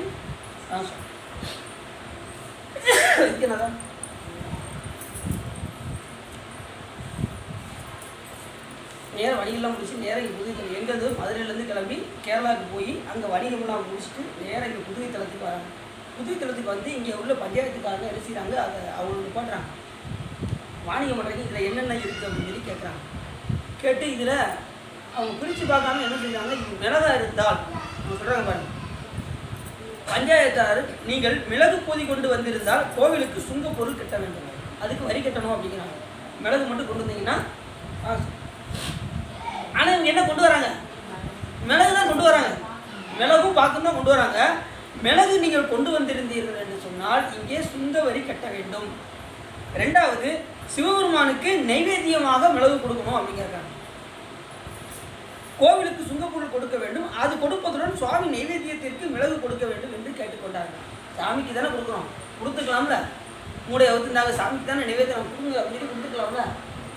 நேரம் வணிகம்லாம் முடிச்சு நேரம் இங்கே புதுவை தளம் எங்கேருந்து மதுரையிலேருந்து கிளம்பி கேரளாவுக்கு போய் அங்கே வணிகம்லாம் முடிச்சுட்டு நேரம் இங்கே புதுவை தளத்துக்கு வராங்க. புதுவை தளத்துக்கு வந்து இங்கே உள்ள பஞ்சாயத்துக்காரங்க என்ன செய்கிறாங்க, அதை அவங்க நிப்பாட்டுறாங்க. வாணிகம் பண்ணுறதுக்கு இதில் என்னென்ன இருக்குது அப்படின்னு சொல்லி கேட்குறாங்க. கேட்டு இதில் அவங்க பிரித்து பார்க்காம என்ன செய்கிறாங்க, இது மிளகா இருந்தால் அவங்க சொல்கிறாங்க பாருங்க, பஞ்சாயத்தார் நீங்கள் மிளகு பொதி கொண்டு வந்திருந்தால் கோவிலுக்கு சுங்க பொருள் கட்ட வேண்டும், அதுக்கு வரி கட்டணும் அப்படிங்கிறாங்க. மிளகு மட்டும் கொண்டு வந்தீங்கன்னா ஆனால் இவங்க என்ன கொண்டு வராங்க, மிளகு தான் கொண்டு வராங்க. மிளகும் பார்த்து தான் கொண்டு வராங்க. மிளகு நீங்கள் கொண்டு வந்திருந்தீர்கள் என்று சொன்னால் இங்கே சுங்க வரி கட்ட வேண்டும். ரெண்டாவது, சிவபெருமானுக்கு நைவேத்தியமாக மிளகு கொடுக்கணும் அப்படிங்கிறாங்க. கோவிலுக்கு சுங்கப்பொருள் கொடுக்க வேண்டும், அது கொடுப்பதுடன் சுவாமி நைவேத்தியத்திற்கு மிளகு கொடுக்க வேண்டும் என்று கேட்டுக்கொண்டார்கள். சாமிக்கு தானே கொடுக்குறோம், கொடுத்துக்கலாம்ல. உங்களுடைய ஒத்துந்தாங்க சாமிக்கு தானே நைவேத்தியம் கொடுங்க அப்படின்னு கொடுத்துக்கலாம்ல.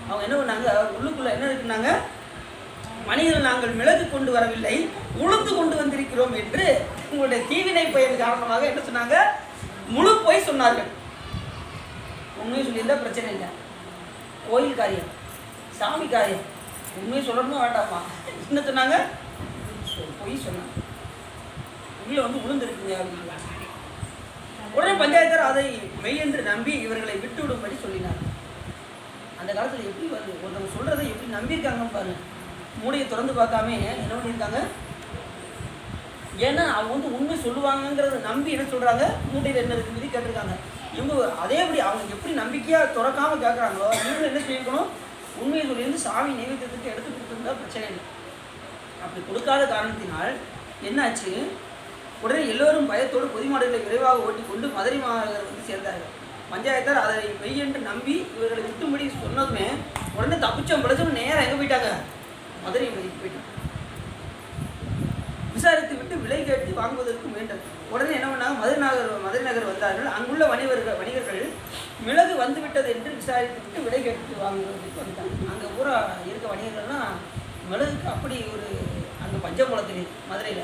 அவங்க என்ன பண்ணாங்க, உள்ளுக்குள்ளே என்ன இருக்குன்னாங்க, மனிதர்கள் நாங்கள் மிளகு கொண்டு வரவில்லை, உளுந்து கொண்டு வந்திருக்கிறோம் என்று உங்களுடைய தீவினை பயன் காரணமாக என்ன சொன்னாங்க, முழு போய் சொன்னார்கள். உண்மையை சொல்லியிருந்தா பிரச்சனை இல்லை, கோயில் காரியம் சாமி காரியம் உண்மையை சொல்லணுமா வேண்டாமா, என்ன சொன்னாங்க, போய் சொன்னாங்க. உள்ளே வந்து உளுந்துருக்குங்க அப்படின்னா உடனே பஞ்சாயத்தர் அதை மெய்யென்று நம்பி இவர்களை விட்டுவிடும்படி சொல்லினார். அந்த காலத்தில் எப்படி வந்து ஒருத்தவங்க சொல்கிறதை எப்படி நம்பியிருக்காங்கன்னு பாருங்க. மூடையை திறந்து பார்க்காம என்ன பண்ணியிருக்காங்க, ஏன்னா அவங்க வந்து உண்மை சொல்லுவாங்கங்கிறத நம்பி என்ன சொல்கிறாங்க, மூட்டையில் என்ன இருக்குன்னு கேட்டிருக்காங்க. இவங்க அதேபடி அவங்க எப்படி நம்பிக்கையாக திறக்காமல் கேட்குறாங்களோ இவங்க என்ன செய்யணும், உண்மையை சொல்லியிருந்து சாமி நைவேத்தியத்துக்கு எடுத்து கொடுத்துருந்தா பிரச்சனை இல்லை. அப்படி கொடுக்காத காரணத்தினால் என்னாச்சு, உடனே எல்லோரும் பயத்தோடு பொதுமாடுகளை விரைவாக ஓட்டி கொண்டு மதுரை மாநகர் வந்து சேர்ந்தார்கள். பஞ்சாயத்தார் அதை மெய்யென்று நம்பி இவர்களை விட்டும்படி சொன்னதுமே உடனே தப்பிச்சம் பிழைச்சோம் நேரம் எங்கே போயிட்டாங்க, மதுரை மதிக்கு போயிட்டாங்க. விசாரித்து விட்டு விலை கேட்டு வாங்குவதற்கு வேண்டது. உடனே என்ன பண்ணாங்க, மதுரை நகர் வந்தார்கள். அங்குள்ள வணிகர்கள் மிளகு வந்துவிட்டது என்று விசாரித்து விட்டு விலை கேட்டு வாங்குவதற்கு வந்துட்டாங்க. அங்கே பூரா இருக்க வணிகர்கள்லாம் மிளகுக்கு அப்படி ஒரு அங்கே பஞ்சமூலத்தில் மதுரையில்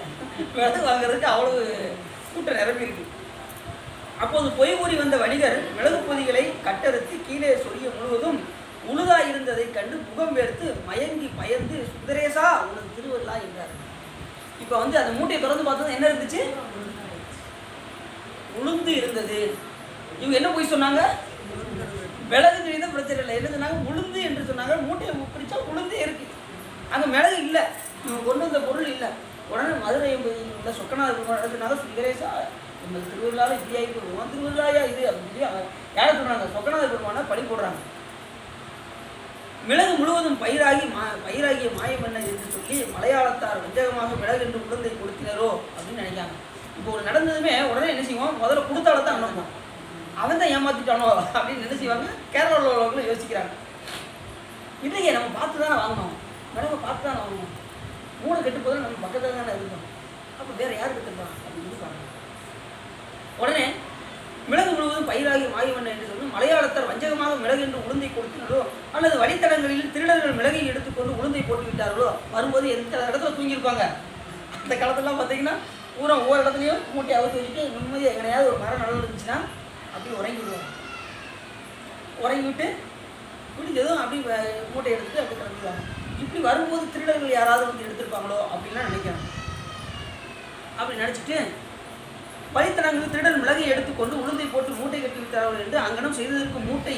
மிளகு வாங்குறதுக்கு அவ்வளவு கூட்டம் நிரம்பி இருக்கு. அப்போது பொய் கூறி வந்த வணிகர் மிளகு பொதிகளை கட்டறுத்து கீழே சொரிய முழுவதும் உழுதாய் இருந்ததை கண்டு முகம் வேர்த்து மயங்கி பயந்து சுந்தரேசா உனது திருவள்ளா என்றார். இப்போ வந்து அந்த மூட்டையை திறந்து பார்த்தது என்ன இருந்துச்சு, உளுந்து இருந்தது. இவங்க என்ன போய் சொன்னாங்க, மிளகு தெரிந்த பிரச்சனை இல்லை, என்ன சொன்னாங்க, உளுந்து என்று சொன்னாங்க. மூட்டையை பிடிச்சா உளுந்தே இருக்கு, அங்கே மிளகு இல்லை, இவங்க கொண்டு வந்த பொருள் இல்லை. உடனே மதுரை உள்ள சொக்கநாதர் சொன்னாங்க, சுந்தரேசா நம்ம திருவிழாவில் இப்படியா இருக்குது, உன் திருவிழாயா இது அப்படின்னு யாரை சொல்கிறாங்க, சொக்கநாதர் பெருமானை பழி போடுறாங்க. மிளகு முழுவதும் பயிராகிய மாயம் என்ன என்று சொல்லி மலையாளத்தார் வஞ்சகமாக மிளகு என்று உளுந்தை கொடுத்தினரோ அப்படின்னு நினைக்காங்க. இப்போ ஒரு நடந்ததுமே உடனே என்ன செய்வோம், முதல்ல கொடுத்தால தான் அனுப்போம், அவன் தான் ஏமாற்றிட்டானோ அப்படின்னு என்ன செய்வாங்க, கேரளாவில் உள்ளவர்களும் யோசிக்கிறாங்க. இல்லையே நம்ம பார்த்து தானே வாங்கணும், மிளகு பார்த்து தானே வாங்கணும், மூணு கெட்டு போதும் நம்ம பக்கத்தில் தானே இருக்கணும், அப்போ வேறு யார் கட்டுருப்பான் அப்படின்னு பாருங்க. உடனே மிளகு முழுவதும் பயிராகி மாயவண்ண என்று சொல்லி மலையாளத்தார் வஞ்சகமாக மிளகு என்று உளுந்தை கொடுத்தினாரோ அல்லது வழித்தடங்களில் திருடர்கள் மிளகை எடுத்துக்கொண்டு உளுந்தை போட்டு விட்டார்களோ வரும்போது எந்த இடத்துல தூங்கியிருப்பாங்க. அந்த காலத்துலாம் பார்த்தீங்கன்னா பூரா ஒவ்வொரு இடத்துலையும் மூட்டை அவுத்து வச்சுட்டு நிம்மதியாக எங்கனையாவது ஒரு மரம் நடவு இருந்துச்சுன்னா அப்படி உறங்கி விடுவாங்க. உறங்கி விட்டு குடிச்சதும் அப்படி மூட்டை எடுத்துட்டு அப்படி கிடந்துருவாங்க. இப்படி வரும்போது திருடர்கள் யாராவது வந்து எடுத்துருப்பாங்களோ அப்படின்லாம் நினைக்கிறாங்க. அப்படி நினச்சிட்டு வழித்தடங்களில் திருடன் மிளகை எடுத்துக்கொண்டு உளுந்தை போட்டு மூட்டை கட்டி விட்டார்கள் என்று அங்கனம் செய்ததற்கு மூட்டை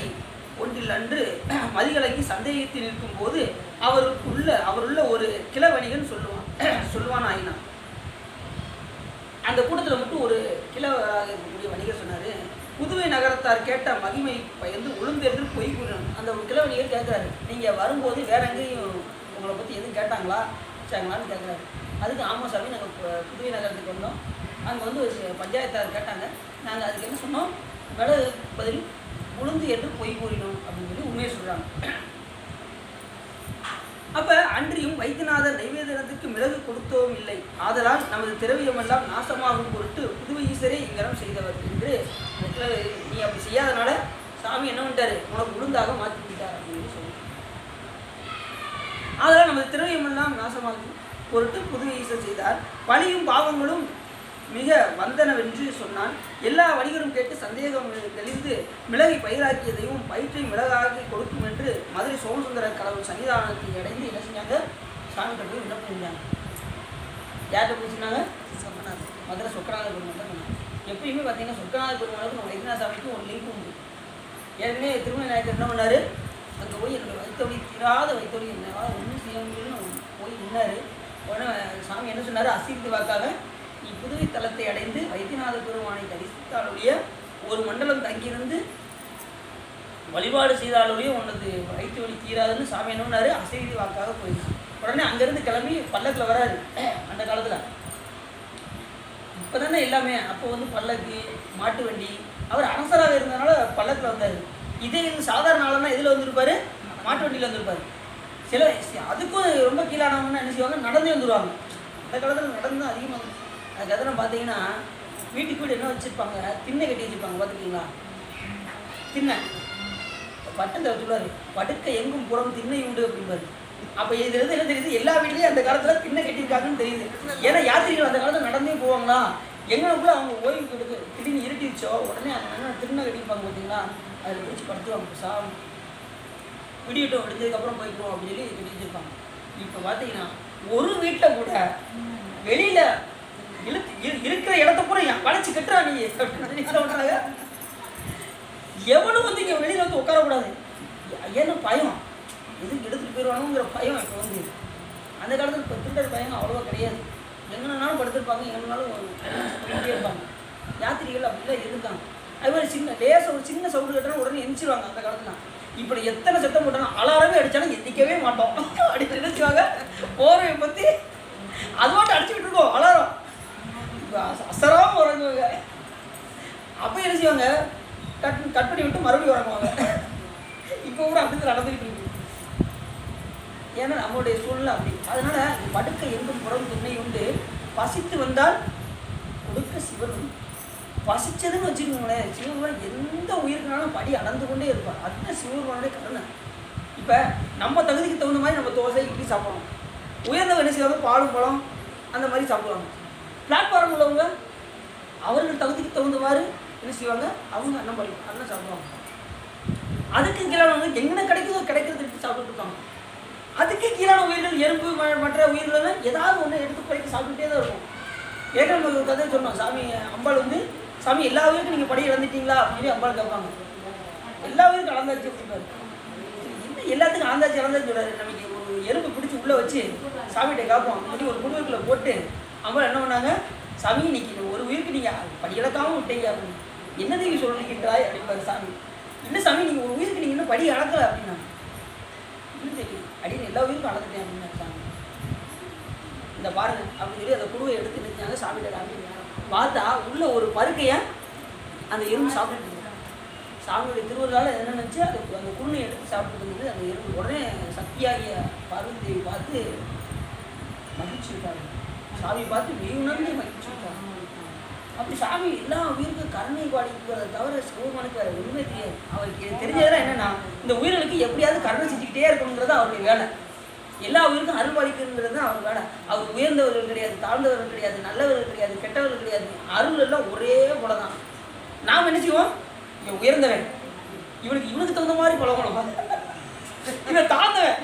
ஒன்றில் அன்று மதிகலங்கி சந்தேகத்தில் இருக்கும் போது அவருள்ள ஒரு கிள வணிகன் சொல்லுவான் ஆயினா. அந்த கூட்டத்தில் மட்டும் ஒரு கிளவராக இருக்கக்கூடிய வணிகர் சொன்னார், புதுவை நகரத்தார் கேட்ட மகிமை பயந்து உளுந்தென்று பொய் கூறினான். அந்த ஒரு கிள வணிகர் கேட்குறாரு, நீங்கள் வரும்போது வேற எங்கேயும் உங்களை பற்றி எதுவும் கேட்டாங்களான்னு கேட்குறாரு. அதுக்கு ஆமாம் சாமி, நாங்கள் புதுவை நகரத்துக்கு வந்தோம், அங்கே வந்து ஒரு பஞ்சாயத்தார் கேட்டாங்க, நாங்கள் அதுக்கு என்ன சொன்னோம், மிளகு பதில் உளுந்து என்று பொய் கூறினோம் அப்படின்னு சொல்லி உண்மையை சொல்கிறாங்க. அப்போ அன்றியும் வைத்தியநாதர் நைவேதனத்துக்கு மிளகு கொடுத்தோம் இல்லை, ஆதலால் நமது திரவியமெல்லாம் நாசமாகும் பொருட்டு புதுவை ஈஸ்வரே இங்கனம் செய்தவர் என்று நீ அப்படி செய்யாதனால சாமி என்ன பண்ணிட்டாரு, உனக்கு உளுந்தாக மாற்றி விட்டார் அப்படின்னு சொல்லி, ஆதலால் நமது திரவியமெல்லாம் நாசமாகும் பொருட்டு புதுவை ஈஸ்வர் செய்தார். பழியும் பாவங்களும் மிக வந்தனவென்று சொன்னான். எல்லா வணிகரும் கேட்டு சந்தேகம் தெளிந்து மிளகை பயிராக்கியதையும் பயிற்றை மிளகாக கொடுக்கும் என்று மதுரை சோமசுந்தர கடவுள் சன்னிதானத்தை அடைந்து என்ன செஞ்சாங்க, சாமிகிட்ட போய் விண்ணப்பம் செஞ்சாங்க. யார்கிட்ட போய் சொன்னாங்க, மதுரை சொக்கநாத பெருமாள் தான் சொன்னாங்க. எப்பயுமே பார்த்தீங்கன்னா சொக்கநாத பெருமாளுக்கு நம்ம வைத்தியநாத சாமிக்கும் ஒரு லிங்க் உண்டு. ஏற்கனவே திருமண நாயக்கர் என்ன பண்ணார், அங்கே போய் என்னுடைய வைத்தொழி தீராத வைத்தொழி என்னவா ஒன்றும் செய்ய முடியலன்னு போய் நின்னார். உடனே சாமி என்ன சொன்னார், அசீர்த்து வாக்காக நீ புதுவை தலத்தை அடைந்து வைத்தியநாத பெருமானை தரிசித்தாலுடைய ஒரு மண்டலம் தங்கியிருந்து வழிபாடு செய்தாலுடைய உனது வயிற்று வலி தீராதுன்னு சாமி என்ன பண்ணாரு, அசைதி வாக்காக போயிடுச்சு. உடனே அங்கேருந்து கிளம்பி பல்லக்கில் வராரு. அந்த காலத்தில் இப்போ தானே எல்லாமே, அப்போ வந்து பல்லக்கு மாட்டு வண்டி, அவர் அரசராக இருந்ததுனால பல்லக்கில் வந்தார். இதே இது சாதாரண ஆளுன்னா எதில் வந்திருப்பார், மாட்டு வண்டியில் வந்திருப்பார். சில அதுக்கும் ரொம்ப கீழானவங்கன்னா என்ன செய்வாங்க, நடந்தே வந்துடுவாங்க. அந்த காலத்தில் நடந்து தான் அதிகமாக. அதுக்கப்புறம் பார்த்தீங்கன்னா வீட்டுக்கு வீடு என்ன வச்சுருப்பாங்க, திண்ணை கட்டி வச்சுருப்பாங்க, பார்த்துருக்கீங்களா? திண்ணை பட்டம் சொல்லுவார், படுக்க எங்கும் புறம் திண்ணை உண்டு அப்படிம்பாரு. அப்போ இதுலேருந்து என்ன தெரியுது, எல்லா வீட்லேயும் அந்த காலத்தில் திண்ணை கட்டியிருக்காங்கன்னு தெரியுது. ஏன்னா யாத்திரிகள் அந்த காலத்தில் நடந்தே போவாங்களா, எங்களுக்குள்ள அவங்க ஓய்வு கொடுக்கு திடீர்னு இருட்டிச்சோ உடனே அந்த திண்ணை கட்டியிருப்பாங்க பார்த்தீங்களா, அதில் பிடிச்சி படுத்துவாங்க. விடியட்டும், விடுஞ்சதுக்கப்புறம் போய்க்குவோம் அப்படின்னு சொல்லி கட்டி வச்சுருப்பாங்க. இப்போ பார்த்தீங்கன்னா ஒரு வீட்டில் கூட வெளியில் இருக்கிற இடத்த பூரா வளைச்சு கட்டுறா நீ அப்படின்னு எவனும் வந்து இங்கே வெளியில் வந்து உட்காரக்கூடாது. ஏன்னா பயம், எதுக்கு எடுத்துகிட்டு போயிடுவானுங்கிற பயம் இப்போ வந்து. அந்த காலத்தில் இப்போ திருடர் பயம் அவ்வளோவா கிடையாது. எங்கன்னாலும் படுத்துருப்பாங்க, எங்கனாலும் இருப்பாங்க. யாத்திரிகள் அப்படிலாம் இருந்தாங்க. அது மாதிரி ஒரு சின்ன சவுண்டு கட்டினா உடனே எந்திரிச்சிருவாங்க அந்த காலத்தில். இப்படி எத்தனை சத்தம் போட்டாலும் அலாரமே அடித்தாலும் எந்திக்கவே மாட்டோம் அப்படின்னு நினைச்சுவாங்க. போர்வை பற்றி அது மட்டும் அடிச்சுக்கிட்டு இருக்கோம் அலாரம், அசராமல் உறங்குவாங்க. அப்போ என்ன செய்வாங்க, கட் பண்ணி விட்டு மறுபடியும் உறங்குவாங்க. இப்போ கூட அப்படி நடந்துக்கிட்டு இருக்கு. ஏன்னா நம்மளுடைய சூழ்நிலை அப்படி. அதனால படுக்க எங்கும் புறம் திண்ணை உண்டு, பசித்து வந்தால் கொடுக்க சிவன். பசிச்சதுன்னு வச்சுக்கோங்களேன், சிவபெருமான் எந்த உயிருக்குனாலும் படி அளந்து கொண்டே இருப்பார். அதுதான் சிவபெருமானுடைய கருணை. இப்போ நம்ம தகுதிக்கு தகுந்த மாதிரி நம்ம தோசை இட்லி சாப்பிடுவோம். உயர்ந்தவங்க என்ன செய்வாங்க, பாலும் பழம் அந்த மாதிரி சாப்பிடுவாங்க. பிளாட்ஃபார்ம் உள்ளவங்க அவர்கள் தகுதிக்கு தகுந்தவாறு என்ன செய்வாங்க, அவங்க அன்னம் சாப்பிடுவாங்க. அதுக்கு கீழானவங்க எங்கே கிடைக்கிறது எடுத்து சாப்பிட்டு இருக்காங்க. அதுக்கு கீழான உயிர்கள் எறும்பு மற்ற உயிர்கள் ஏதாவது ஒன்று எடுத்து குறைக்க சாப்பிட்டுட்டே தான் இருக்கும். ஏற்கனவே ஒரு கதை சொன்னோம், சாமி அம்பாள் வந்து, சாமி எல்லா உயிருக்கும் நீங்கள் படி இழந்துட்டீங்களா அப்படின்னு அம்பாள் கேட்பாங்க. எல்லா உயிருக்கும் அளந்தாச்சு அப்படிப்பாரு. இன்னும் எல்லாத்துக்கும் அளந்தாச்சு சொல்கிறாரு. நமக்கு ஒரு எறும்பு பிடிச்சி உள்ளே வச்சு சாமிகிட்ட கேட்போம். அப்படி ஒரு குடும்பத்தில் போட்டு அம்பாள் என்ன பண்ணாங்க, சாமி இன்னைக்கு ஒரு உயிருக்கு நீங்கள் படி இழக்காமல் விட்டீங்க அப்படின்னு. என்னது நீங்கள் சொல்லிக்கிட்டாய் அப்படிப்பாரு சாமி. இல்லை சாமி நீங்கள் ஒரு உயிருக்கு நீங்கள் இன்னும் படி அளக்கலை அப்படின்னா. இன்னும் தெரியும் அப்படின்னு எல்லா உயிருக்கும் அளந்துட்டேன் அப்படின்னு சாமி. இந்த பாருங்க அப்படின்னு சொல்லி அந்த குடுவை எடுத்து நிற்காங்க. சாமிகிட்ட காமிங்க. பார்த்தா உள்ள ஒரு பருக்கையை அந்த எறும்பு சாப்பிட்டு இருந்தது. சாமியுடைய திருவள்ளால் என்ன நினச்சி அந்த குருணை எடுத்து சாப்பிட்டு இருந்தது அந்த எறும்பு. உடனே சக்தியாகிய பார்வதி தேவி பார்த்து மகிழ்ச்சி விட்டாங்க. சாமி பார்த்து மெய்யுணர்ந்து மகிழ்ச்சி விட்டாங்க. அப்படி சாமி எல்லா உயிருக்கும் கருணை பாடிக்கிறத தவிர சிவபெருமானுக்கு வேறு ஒன்றுமே தெரியாது. அவருக்கு தெரிஞ்சதெல்லாம் என்னென்னா, இந்த உயிர்களுக்கு எப்படியாவது கருணை செஞ்சுக்கிட்டே இருக்கணுங்கிறது அவருடைய வேலை. எல்லா உயிருக்கும் அருள் பாலிக்கிறது தான் அவர் வேலை. அவர் உயர்ந்தவர்கள் கிடையாது, தாழ்ந்தவர்கள் கிடையாது, நல்லவர்கள் கிடையாது, கெட்டவர்கள் கிடையாது. அருள் எல்லாம் ஒரே போல தான். நாம் என்ன செய்வோம், இவன் உயர்ந்தவன், இவனுக்கு தகுந்த மாதிரி பழகணும், இவன் தாழ்ந்தவன்,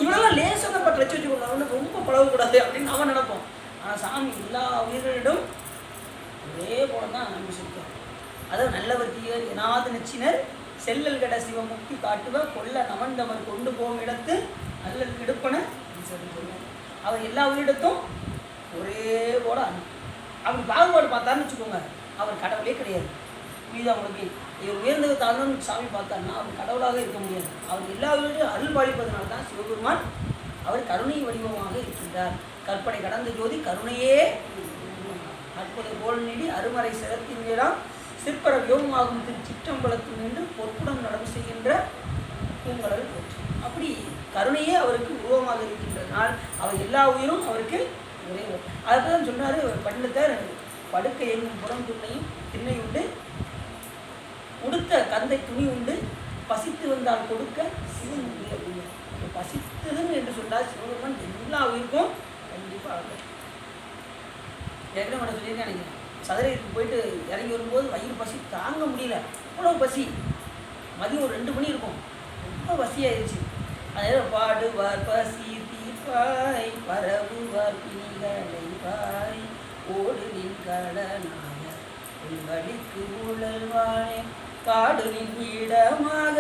இவனெல்லாம் லேசாக பட்டு வச்சு வச்சுக்கணும், ரொம்ப பழகக்கூடாது அப்படின்னு நாம நினைப்போம். ஆனால் சாமி எல்லா உயிர்களிடம் ஒரே போல தான் அனுபவிச்சிருக்கார். அதாவது நல்லவர் தீயர் எனாது நச்சினர் செல்லல் கட சிவமுக்தி காட்டுவ கொல்ல நமந்தவர் கொண்டு போகும் இடத்து அல்லல் கிடுப்பன அவர் எல்லா உயிரிடத்தும் ஒரே போல அப்படி பாகுபாடு பார்த்தாருன்னு வச்சுக்கோங்க, அவர் கடவுளே கிடையாது. இது அவங்களுக்கு இவர் உயர்ந்தது தாழ்ந்தவன் சாமி பார்த்தாருன்னா அவர் கடவுளாக இருக்க முடியாது. அவர் எல்லா உயிரிலும் அருள் பாலிப்பதனால தான் சிவபெருமான் அவர் கருணை வடிவமாக இருக்கின்றார். கற்பனை கடந்த ஜோதி கருணையே அற்புத கோல் நீடி அருமறை சிறத்தின் மேலாம் சிற்பர வியோகமாகும் சிற்றம்பலத்தில் நின்று பொற்புடம் நடவு செய்கின்ற பூங்கடல் போற்று. அப்படி கருணையே அவருக்கு உருவமாக இருக்கின்றனால் அவர் எல்லா உயிரும் அவருக்கு ஒரே. அதுதான் சொன்னார் பண்டத்தர், படுக்கை எங்கும் புறம் திண்ணை உண்டு, உடுத்த கந்தை துணி உண்டு, பசித்து வந்தால் கொடுக்க சிவன் உண்டு அப்படின்னு. பசித்ததுன்னு என்று சொன்னால் சிவபெருமான் எல்லா உயிருக்கும் கண்டிப்பாக ஏற்கனவே நான் சொல்லியிருக்கேன். நினைக்கிறேன் சதுரகிரிக்கு போயிட்டு இறங்கி வரும்போது வயிறு பசி தாங்க முடியல, அவ்வளோ பசி. மதியம் ஒரு 2 மணி இருக்கும், ரொம்ப பசியாயிருச்சு. அதில் பாடுவார் பசி தீர்ப்பாய் பரவுவார் பிணிகளைவாய் ஓடு நின் கடனாக உள்வழிக்கு ஊழல்வானே காடு நின் இடமாக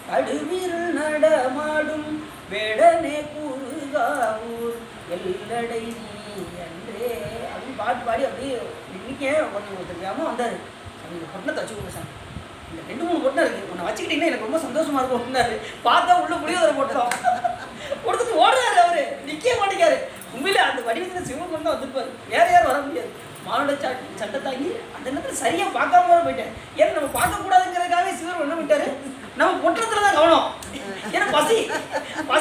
கடுவிரல் நடமாடும் வேடனே கூறுகாவூர் எல்லடை நீ என்றே அப்படின்னு பாட்டு பாடி அப்படியே இன்னைக்கே ஒன்று தெரியாமல் வந்தார். சாமி இந்த பொட்டனை தச்சு கொடுங்க சாமி, இந்த 2-3 பொட்டனை இருக்குது, உன்னை வச்சுக்கிட்டிங்கன்னா எனக்கு ரொம்ப சந்தோஷமாக இருக்கும் அப்படின்னாரு. பார்த்தா உள்ள புளியோதரை போட்டோம் கொடுத்துட்டு ஓடுறாரு. அவரு நிற்க மாட்டேங்காரு. உண்மையிலே அந்த வடிவத்தில் சிவன் தான் வந்துருப்பார், வேற யாரும் வர முடியாது. மானுட சட்டை தாங்கி அந்த நேரத்தில் சரியாக பார்க்காம வர போயிட்டேன். ஏன்னா நம்ம பார்க்கக்கூடாதுங்கிறதுக்காக சிவர் என்ன விட்டாரு, நம்ம பொட்டத்தில் தான் கவனம். ஏன்னா பசி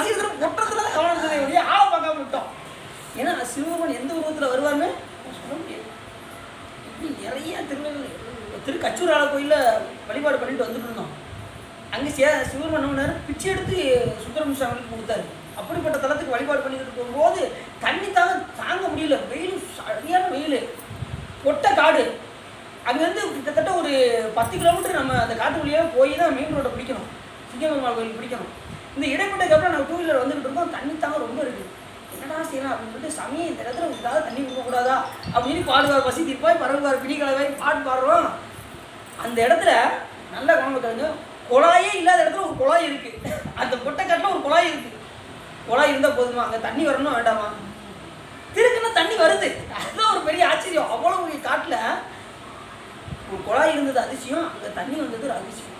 இருக்கிற பொட்டத்தில் தான் கவனம் இருந்தது, ஒழிய ஆளை பார்க்காம விட்டோம். ஏன்னா சிவபெருமான் எந்த உருவத்தில் வருவார்னு சொல்ல முடியாது. இப்படி நிறைய திருக்கச்சூரால கோயிலில் வழிபாடு பண்ணிட்டு வந்துட்டு இருந்தோம். அங்கே சிவபெருமான் பிச்சை எடுத்து சுந்தரமூர்த்தி சாமிக்கு கொடுத்தாரு. அப்படிப்பட்ட தலத்துக்கு வழிபாடு பண்ணிட்டு போகும்போது தண்ணி தாங்க முடியல, வெயில் சரியான வெயில், கொட்டை காடு. அங்கேருந்து கிட்டத்தட்ட ஒரு 10 கிலோமீட்டர் நம்ம அந்த காட்டு வழியாக போய் தான் மெயின் ரோட்டை பிடிக்கணும், சிங்கப்பெருமாள் கோயில் பிடிக்கணும். இந்த இடைப்பட்டதுக்கு அப்புறம் நம்ம 2 வீலர் வந்துகிட்டு இருக்கோம், தண்ணி தாங்க ரொம்ப இருக்குது. என்னடா செய்யலாம் அப்படின்னு சொல்லிட்டு சாமி இந்த இடத்துல உங்களுக்காக தண்ணி கொடுக்கக்கூடாதா அப்படின்னு பாடுவார். பசி தீர்ப்பாய் பரவுவார் பிடிக்கலவாய் பாட்டு பாடுறோம். அந்த இடத்துல நல்ல கவனம் கலைஞ்சு குழாயே இல்லாத இடத்துல ஒரு குழாய் இருக்குது. அந்த பொட்டைக்காட்டில் ஒரு குழாய் இருக்குது. குழாய் இருந்தால் போதுமா, அங்கே தண்ணி வரணும் வேண்டாமா? திருக்குன்னா தண்ணி வருது. அதுதான் ஒரு பெரிய ஆச்சரியம். அவ்வளோ ஒரு காட்டில் ஒரு குழாய் இருந்தது அதிசயம், அங்கே தண்ணி வந்தது ஒரு அதிசயம்.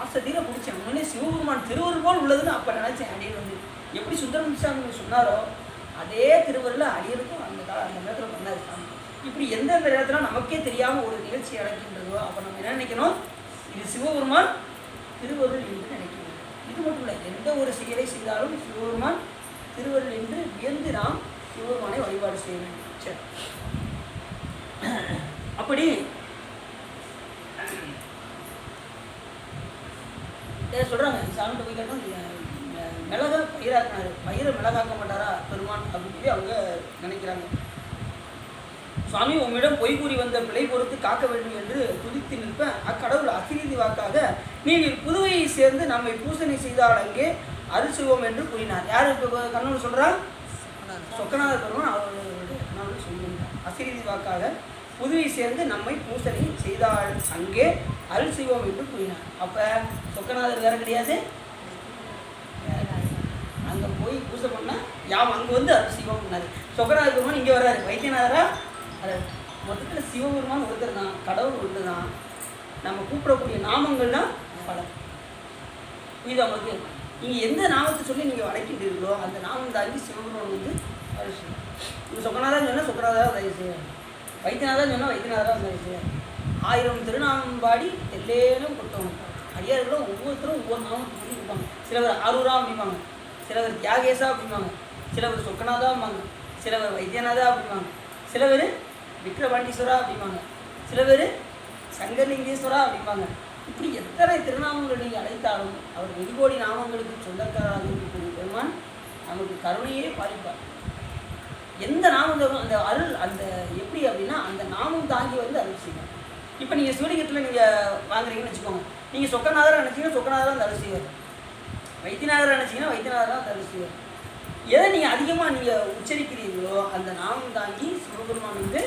ஆசைத்தீர பிடிச்சேன். உடனே சிவபெருமான் திருவருள் போல் உள்ளதுன்னு அப்போ நினச்சேன். அடியில் வந்து எப்படி சுந்தரமூர்த்தி சாமி சொன்னாரோ அதே திருவருளில் அடியலுக்கும் அந்த நேரத்தில் பண்ணார் சாமி. இப்படி எந்தெந்த நேரத்தில் நமக்கே தெரியாமல் ஒரு நிகழ்ச்சி நடக்கின்றதோ அப்போ நம்ம என்ன நினைக்கணும், இது சிவபெருமான் திருவருள் என்று நினைக்கணும். இது மட்டும் இல்லை, எந்த ஒரு செயலை செய்தாலும் சிவபெருமான் திருவருள் என்று வியந்து நாம் சிவபெருமானை வழிபாடு செய்ய வேண்டும். சரி, அப்படி சொல்கிறாங்க. சாமிகிட்ட போய் கேட்டோம், மிளகா பயிராக்கினாரு, பயிரை மிளகாக்க மாட்டாரா பெருமான் அப்படின்னு சொல்லி அவங்க நினைக்கிறாங்க. சுவாமி உம்மிடம் பொய் கூறி வந்த பிழை பொறுத்து காக்க வேண்டும் என்று துதித்து நிற்ப அக்கடவுள் அசிரீதி வாக்காக நீர் புதுவையை சேர்ந்து நம்மை பூசணை செய்தால் அங்கே அருள் செய்வோம் என்று கூறினார். யார் இப்போ கண்ணூர் சொல்கிறா? சொக்கநாதர் பெருமான் அவர்களுடைய கண்ணூர் சொல்லுகிறார். அசிரீதி வாக்காக புதுவை சேர்ந்து நம்மை பூசணை செய்தால் அங்கே அருள் செய்வோம் என்று கூறினார். அப்போ சொக்கநாதர் வேற கிடையாது, அங்கே போய் பூசை பண்ணால் யாம் அங்கே வந்து அருள் செய்வோம் பண்ணார். சொக்கநாதர் பெருமான் இங்கே வர்றாரு, வைத்தியநாதரா அது மொத்தத்தில் சிவபெருமான் ஒருத்தர் தான், கடவுள் ஒன்று தான். நம்ம கூப்பிடக்கூடிய நாமங்கள் தான் பலம். புரியுது அவங்களுக்கு? நீங்கள் எந்த நாமத்தை சொல்லி நீங்கள் வளைக்கின்றீர்களோ அந்த நாமம் தாங்கி சிவபெருமான் வந்து அருள் செய்யும். நீங்கள் சொக்கநாதன் சொன்னால் சொக்கநாதராக தயவு செய்யும், வைத்தியநாதன் சொன்னால் வைத்தியநாதராக தயவு செய்யும். 1000 திருநாமம் பாடி எல்லேனும் கொட்டணும். அடியார்களும் ஒவ்வொருத்தரும் ஒவ்வொரு நாமத்தை சொல்லி கொடுப்பாங்க. சிலவர் ஆரூரா அப்படிம்பாங்க, சிலவர் தியாகேசா அப்படிம்பாங்க, சிலவர் சொக்கநாதா அப்படிம்பாங்க, சிலவர் வைத்தியநாதா அப்படிம்பாங்க, சிலவர் விக்ரபாண்டீஸ்வரா அப்படிம்பாங்க, சிலவர் சங்கர்லிங்கேஸ்வரா அப்படிம்பாங்க. இப்படி எத்தனை திருநாமங்கள் நீங்கள் அழைத்தாலும் அவர் வெடிகோடி நாமங்களுக்கு சொந்தக்காராக இருக்கக்கூடிய பெருமான் நமக்கு கருணையே பாலிப்பார். எந்த நாமம் அந்த அருள் அந்த எப்படி அப்படின்னா அந்த நாமம் தாங்கி வந்து அருள் செய்வார். இப்போ நீங்கள் சிவலிங்கத்தில் நீங்கள் வாங்குறீங்கன்னு வச்சுக்கோங்க, நீங்கள் சொக்கநாதராக நினச்சிங்கன்னா சொக்கநாதராக அந்த அருள் செய்வார், வைத்தியநாதராக நினச்சிங்கன்னா வைத்தியநாதராக அந்த அருள் செய்வார். எதை நீங்கள் அதிகமாக நீங்கள் உச்சரிக்கிறீர்களோ அந்த நாமம் தாங்கி சிவபெருமான் வந்து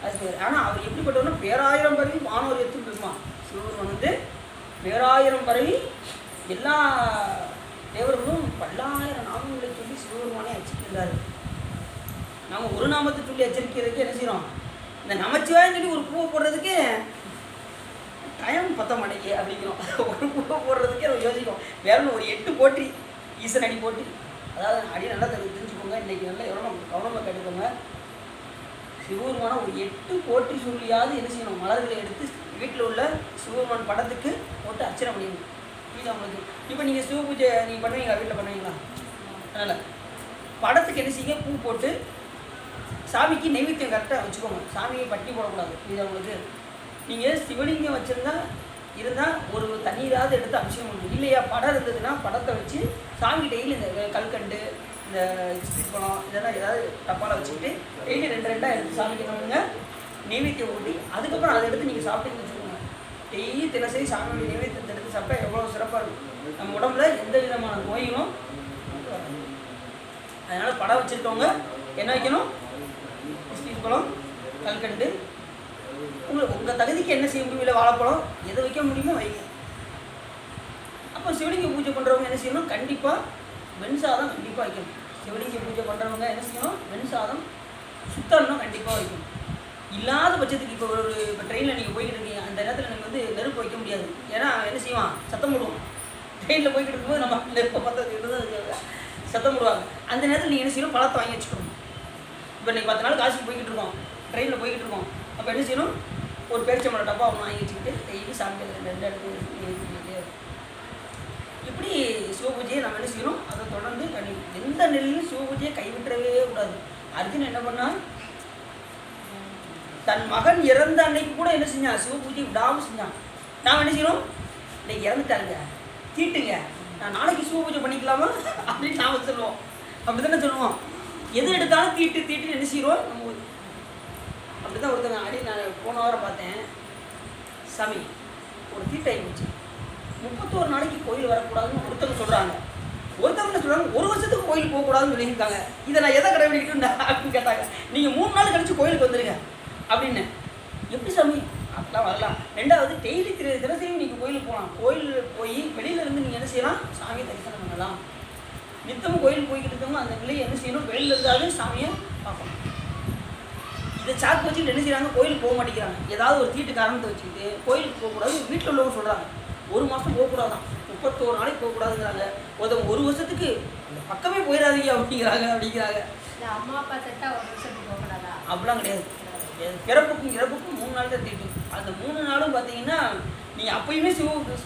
அது செய்வார். ஆனால் அவர் எப்படிப்பட்டவர்னா பேராயிரம் பறவை வானோர் எத்தும் பெருமா. சிவபெருமான் வந்து பேராயிரம் பறவை எல்லா தேவர்களும் பல்லாயிரம் நாமங்களை சொல்லி சிவபெருமானே அச்சிருக்கிறாரு. நாம் ஒரு நாமத்தை சொல்லி எச்சரிக்கிறதுக்கு என்ன செய்கிறோம்? இந்த நமச்சிவாயன்னு சொல்லி ஒரு பூவை போடுறதுக்கு டைம் பத்த மாட்டேங்க அப்படிங்கிறோம். ஒரு பூவை போடுறதுக்கே நம்ம யோசிக்கிறோம். வேற ஒரு 8 போட்டி ஈசன் அடி போட்டி. அதாவது அடி நல்லா தெரிஞ்சுக்கோங்க. இன்றைக்கி நல்லா எவ்வளோ கவனமாக கேட்டுக்கோங்க. சிவபெருமான ஒரு 8 போட்டி சொல்லியாவது என்ன செய்யணும்? மலர்களை எடுத்து வீட்டில் உள்ள சிவபெருமான் படத்துக்கு போட்டு அர்ச்சனை பண்ணிடணும். புரியுதா உங்களுக்கு? இப்போ நீங்கள் சிவ பூஜை நீங்கள் பண்ணுவீங்களா? வீட்டில் பண்ணுவீங்களா? அதனால் படத்துக்கு என்ன செய்யுங்க? பூ போட்டு சாமிக்கு நைவேத்தியம் கரெக்டாக வச்சுக்கோங்க. சாமியை பட்டி போடக்கூடாது. புரியுதா உங்களுக்கு? நீங்கள் சிவலிங்கம் வச்சுருந்தா இருந்தால் ஒரு தண்ணீராவது எடுத்து அபிஷேகம் பண்ணணும். இல்லையா படம் இருந்ததுன்னா படத்தை வச்சு சாமி டெய்லி இந்த கல்கண்டு இந்த ஸ்வீட் பழம் இதெல்லாம் ஏதாவது டப்பாவில் வச்சுக்கிட்டு டெய்லி 2 எடுத்து சாமிக்கு என்ன பண்ணுங்க? நைவேத்தியம் ஊட்டி அதுக்கப்புறம் அதை எடுத்து நீங்கள் சாப்பிட்டீங்கன்னு வச்சுக்கோங்க. டெய்லி தினசரி சாமியோடைய நைவேத்தியத்தை எடுத்து சாப்பிட்டா எவ்வளோ சிறப்பாக இருக்கும். நம்ம உடம்புல எந்த விதமான நோய்களும் வராது. அதனால் படம் வச்சுருக்கவங்க என்ன வைக்கணும்? ஸ்வீட் பழம் கல்கண்டு உங்கள் தகுதிக்கு என்ன செய்ய முடியும்? இல்லை வாழைப்பழம் எதை வைக்க முடியுமோ வைங்க. அப்போ சிவலிங்க பூஜை பண்ணுறவங்க என்ன செய்யணும்? கண்டிப்பாக வெண்சாதம் கண்டிப்பாக வைக்கணும். சிவலிங்க பூஜை பண்ணுறவங்க என்ன செய்யணும்? வெண்சாதம் சுத்தம்னா கண்டிப்பாக வைக்கணும். இல்லாத பட்சத்துக்கு இப்போ ட்ரெயினில் நீங்கள் போய்கிட்டு இருக்கீங்க. அந்த நேரத்தில் நீங்கள் வந்து நெருப்பு வைக்க முடியாது. ஏன்னா என்ன செய்வான்? சத்தம் போடுவோம். ட்ரெயினில் போய்கிட்டு இருக்கும்போது நம்ம நெருப்பை பற்ற சத்தம் போடுவாங்க. அந்த நேரத்தில் நீங்கள் என்ன செய்யணும்? பழத்தை வாங்கி வச்சுக்கணும். இப்போ இன்றைக்கி 10 நாள் காசுக்கு போய்கிட்டு இருக்கோம். ட்ரெயினில் போய்கிட்டு இருக்கோம். அப்போ என்ன செய்யணும்? ஒரு பேரிச்சம்பழம் டப்பா ஒன்று வாங்கி வச்சுக்கிட்டு டெய்லி சாமி 2 இடத்துக்கு இப்படி சிவபூஜையை நம்ம என்ன செய்யணும்? அதை தொடர்ந்து எந்த நிலையிலும் சிவபூஜையை கைவிட்டவே கூடாது. அர்ஜுன் என்ன பண்ணால் தன் மகன் இறந்த அன்னைக்கு கூட என்ன செஞ்சான்? சிவபூஜை விடாமல் செஞ்சான். நாம் என்ன செய்யணும்? இன்னைக்கு இறந்துட்டாங்க தீட்டுங்க, நான் நாளைக்கு சிவபூஜை பண்ணிக்கலாமா அப்படின்னு நாம் சொல்லுவோம். அப்படி தானே சொல்லுவோம். எது எடுத்தாலும் தீட்டுன்னு என்ன செய்வோம்? நம்ம அப்படி தான் ஒருத்தங்க அடி நான் போன வாரம் பார்த்தேன். சாமி ஒரு தீட்டாகி போச்சு, 31 நாளைக்கு கோயில் வரக்கூடாதுன்னு ஒருத்தவங்க சொல்கிறாங்க. ஒருத்தவங்க சொல்கிறாங்க 1 வருஷத்துக்கு கோயில் போகக்கூடாதுன்னு சொல்லியிருக்காங்க. இதை நான் எதை கடைபிடிக்கிட்டு அப்படின்னு கேட்டாங்க. நீங்கள் 3 நாள் கழிச்சு கோயிலுக்கு வந்துடுங்க அப்படின்னு. எப்படி சாமி? அப்படிலாம் வரலாம். 2வது டெய்லி தினசரி நீங்கள் கோயிலுக்கு போகலாம். கோயிலில் போய் வெளியிலேருந்து நீங்கள் என்ன செய்யலாம்? சாமியை தரிசனம் பண்ணலாம். நித்தமும் கோயில் போய்கிட்டு இருக்கவங்க அந்த நிலையை என்ன செய்யணும்? வெளியில் இருந்தாலும் சாமியை பார்க்கணும். இதை சாக்கு வச்சுக்கிட்டு என்ன செய்கிறாங்க? கோயிலுக்கு போக மாட்டேங்கிறாங்க. ஏதாவது ஒரு தீட்டு காரணத்தை வச்சுக்கிட்டு கோயிலுக்கு போகக்கூடாது. வீட்டில் உள்ளவங்க சொல்கிறாங்க 1 மாதம் போகக்கூடாதான், 31 நாளைக்கு போகக்கூடாதுங்கிறாங்க. 1 வருஷத்துக்கு அந்த பக்கமே போயிடாதீங்க அப்படிங்கிறாங்க. அம்மா அப்பா செட்டா 1 வருஷத்துக்கு போகக்கூடாதா? அப்படிலாம் கிடையாது. பிறப்புக்கும் இறப்புக்கும் 3 நாள் தான் தீட்டு. அந்த 3 நாளும் பார்த்தீங்கன்னா நீங்கள் அப்பயுமே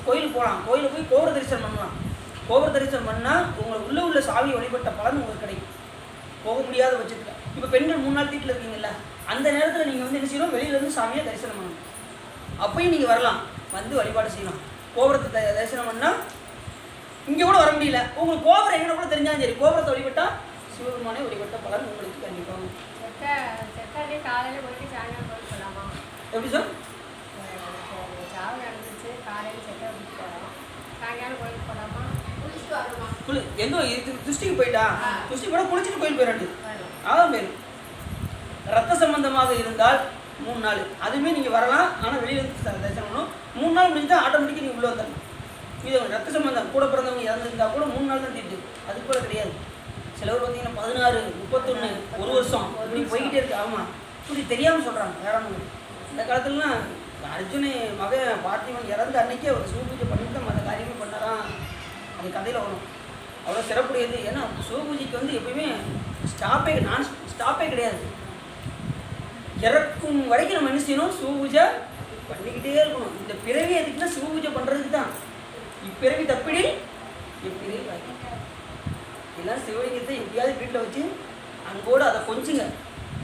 கோயிலுக்கு போகலாம். கோயிலில் போய் கோபுர தரிசனம் பண்ணலாம். கோபுர தரிசனம் பண்ணால் உங்களை உள்ள சாமி வழிபட்ட பலன் உங்களுக்கு கிடைக்கும். போக முடியாத பட்சத்தில் இப்போ பெண்கள் 3 நாள் தீட்டில் இருக்கீங்கல்ல, அந்த நேரத்தில் நீங்கள் வந்து என்ன செய்யணும்? வெளியிலேருந்து சாமியை தரிசனம் பண்ணணும். அப்பயும் நீங்கள் வரலாம், வந்து வழிபாடு செய்யலாம். கோபுரத்தை தரிசனம் பண்ணால் இங்கே கூட வர முடியல, உங்களுக்கு கோபுரம் எங்கே கூட தெரிஞ்சாலும் சரி, கோபுரத்தை வழிபட்டால் சிவபெருமானே வழிபட்ட பலன் உங்களுக்கு கண்டிப்பாக. செட்டாலே காலையில் போயிட்டு சாயங்காலம் கோயில் போகலாமா? எப்படி சார்? சாவு நடந்துச்சு, காலையில் செட்டை விட்டு போகலாம், சாயங்காலம் கோயிலுக்கு போகலாமா? குளிச்சுட்டு வரணுமா? எங்கே திருஷ்டிக்கு போயிட்டா திருஷ்டி போட குளிச்சுட்டு கோயில் போயிடாது. அதான் போயிடும். ரத்த சம்பந்தமாக இருந்தால் 3 நாள் அதுவுமே நீங்கள் வரலாம். ஆனால் வெளியிலேருந்து தரிசனம் பண்ணணும். 3 நாள் முடிஞ்சால் ஆட்டோமேட்டிக்காக நீங்கள் உள்ளே வந்துடணும். இது ரத்த சம்பந்தம் கூட பிறந்தவங்க இறந்துருந்தா கூட 3 நாள் தான் தீட்டு. அதுக்கு கூட கிடையாது. சிலவர் பார்த்தீங்கன்னா 16, 31, 1 வருஷம் இப்படி போய்கிட்டே இருக்கு. ஆமாம், இப்படி தெரியாமல் சொல்கிறாங்க. வேற ஒன்று இந்த காலத்துலலாம் அர்ஜுனே மகன் பார்த்திவன் இறந்த அன்னைக்கே அவர் சிவபூஜை பண்ணிட்டு தான் மற்ற காரியமே பண்ணலாம். அது கதையில் வரும். அவ்வளோ சிறப்புடையது. ஏன்னா சிவபூஜைக்கு வந்து எப்பயுமே ஸ்டாப்பே கிடையாது. இறக்கும் வரைக்கும் நம்ம என்ன செய்யணும்? சிவபூஜை பண்ணிக்கிட்டே இருக்கணும். இந்த பிறவி எதுக்குன்னா சிவபூஜை பண்ணுறதுக்கு தான். இப்பிறவி தப்பிடில் எப்பிறவி வாய்ப்பு. எல்லாம் சிவலிங்கத்தை எப்படியாவது வீட்டில் வச்சு அங்கோடு அதை கொஞ்சுங்க,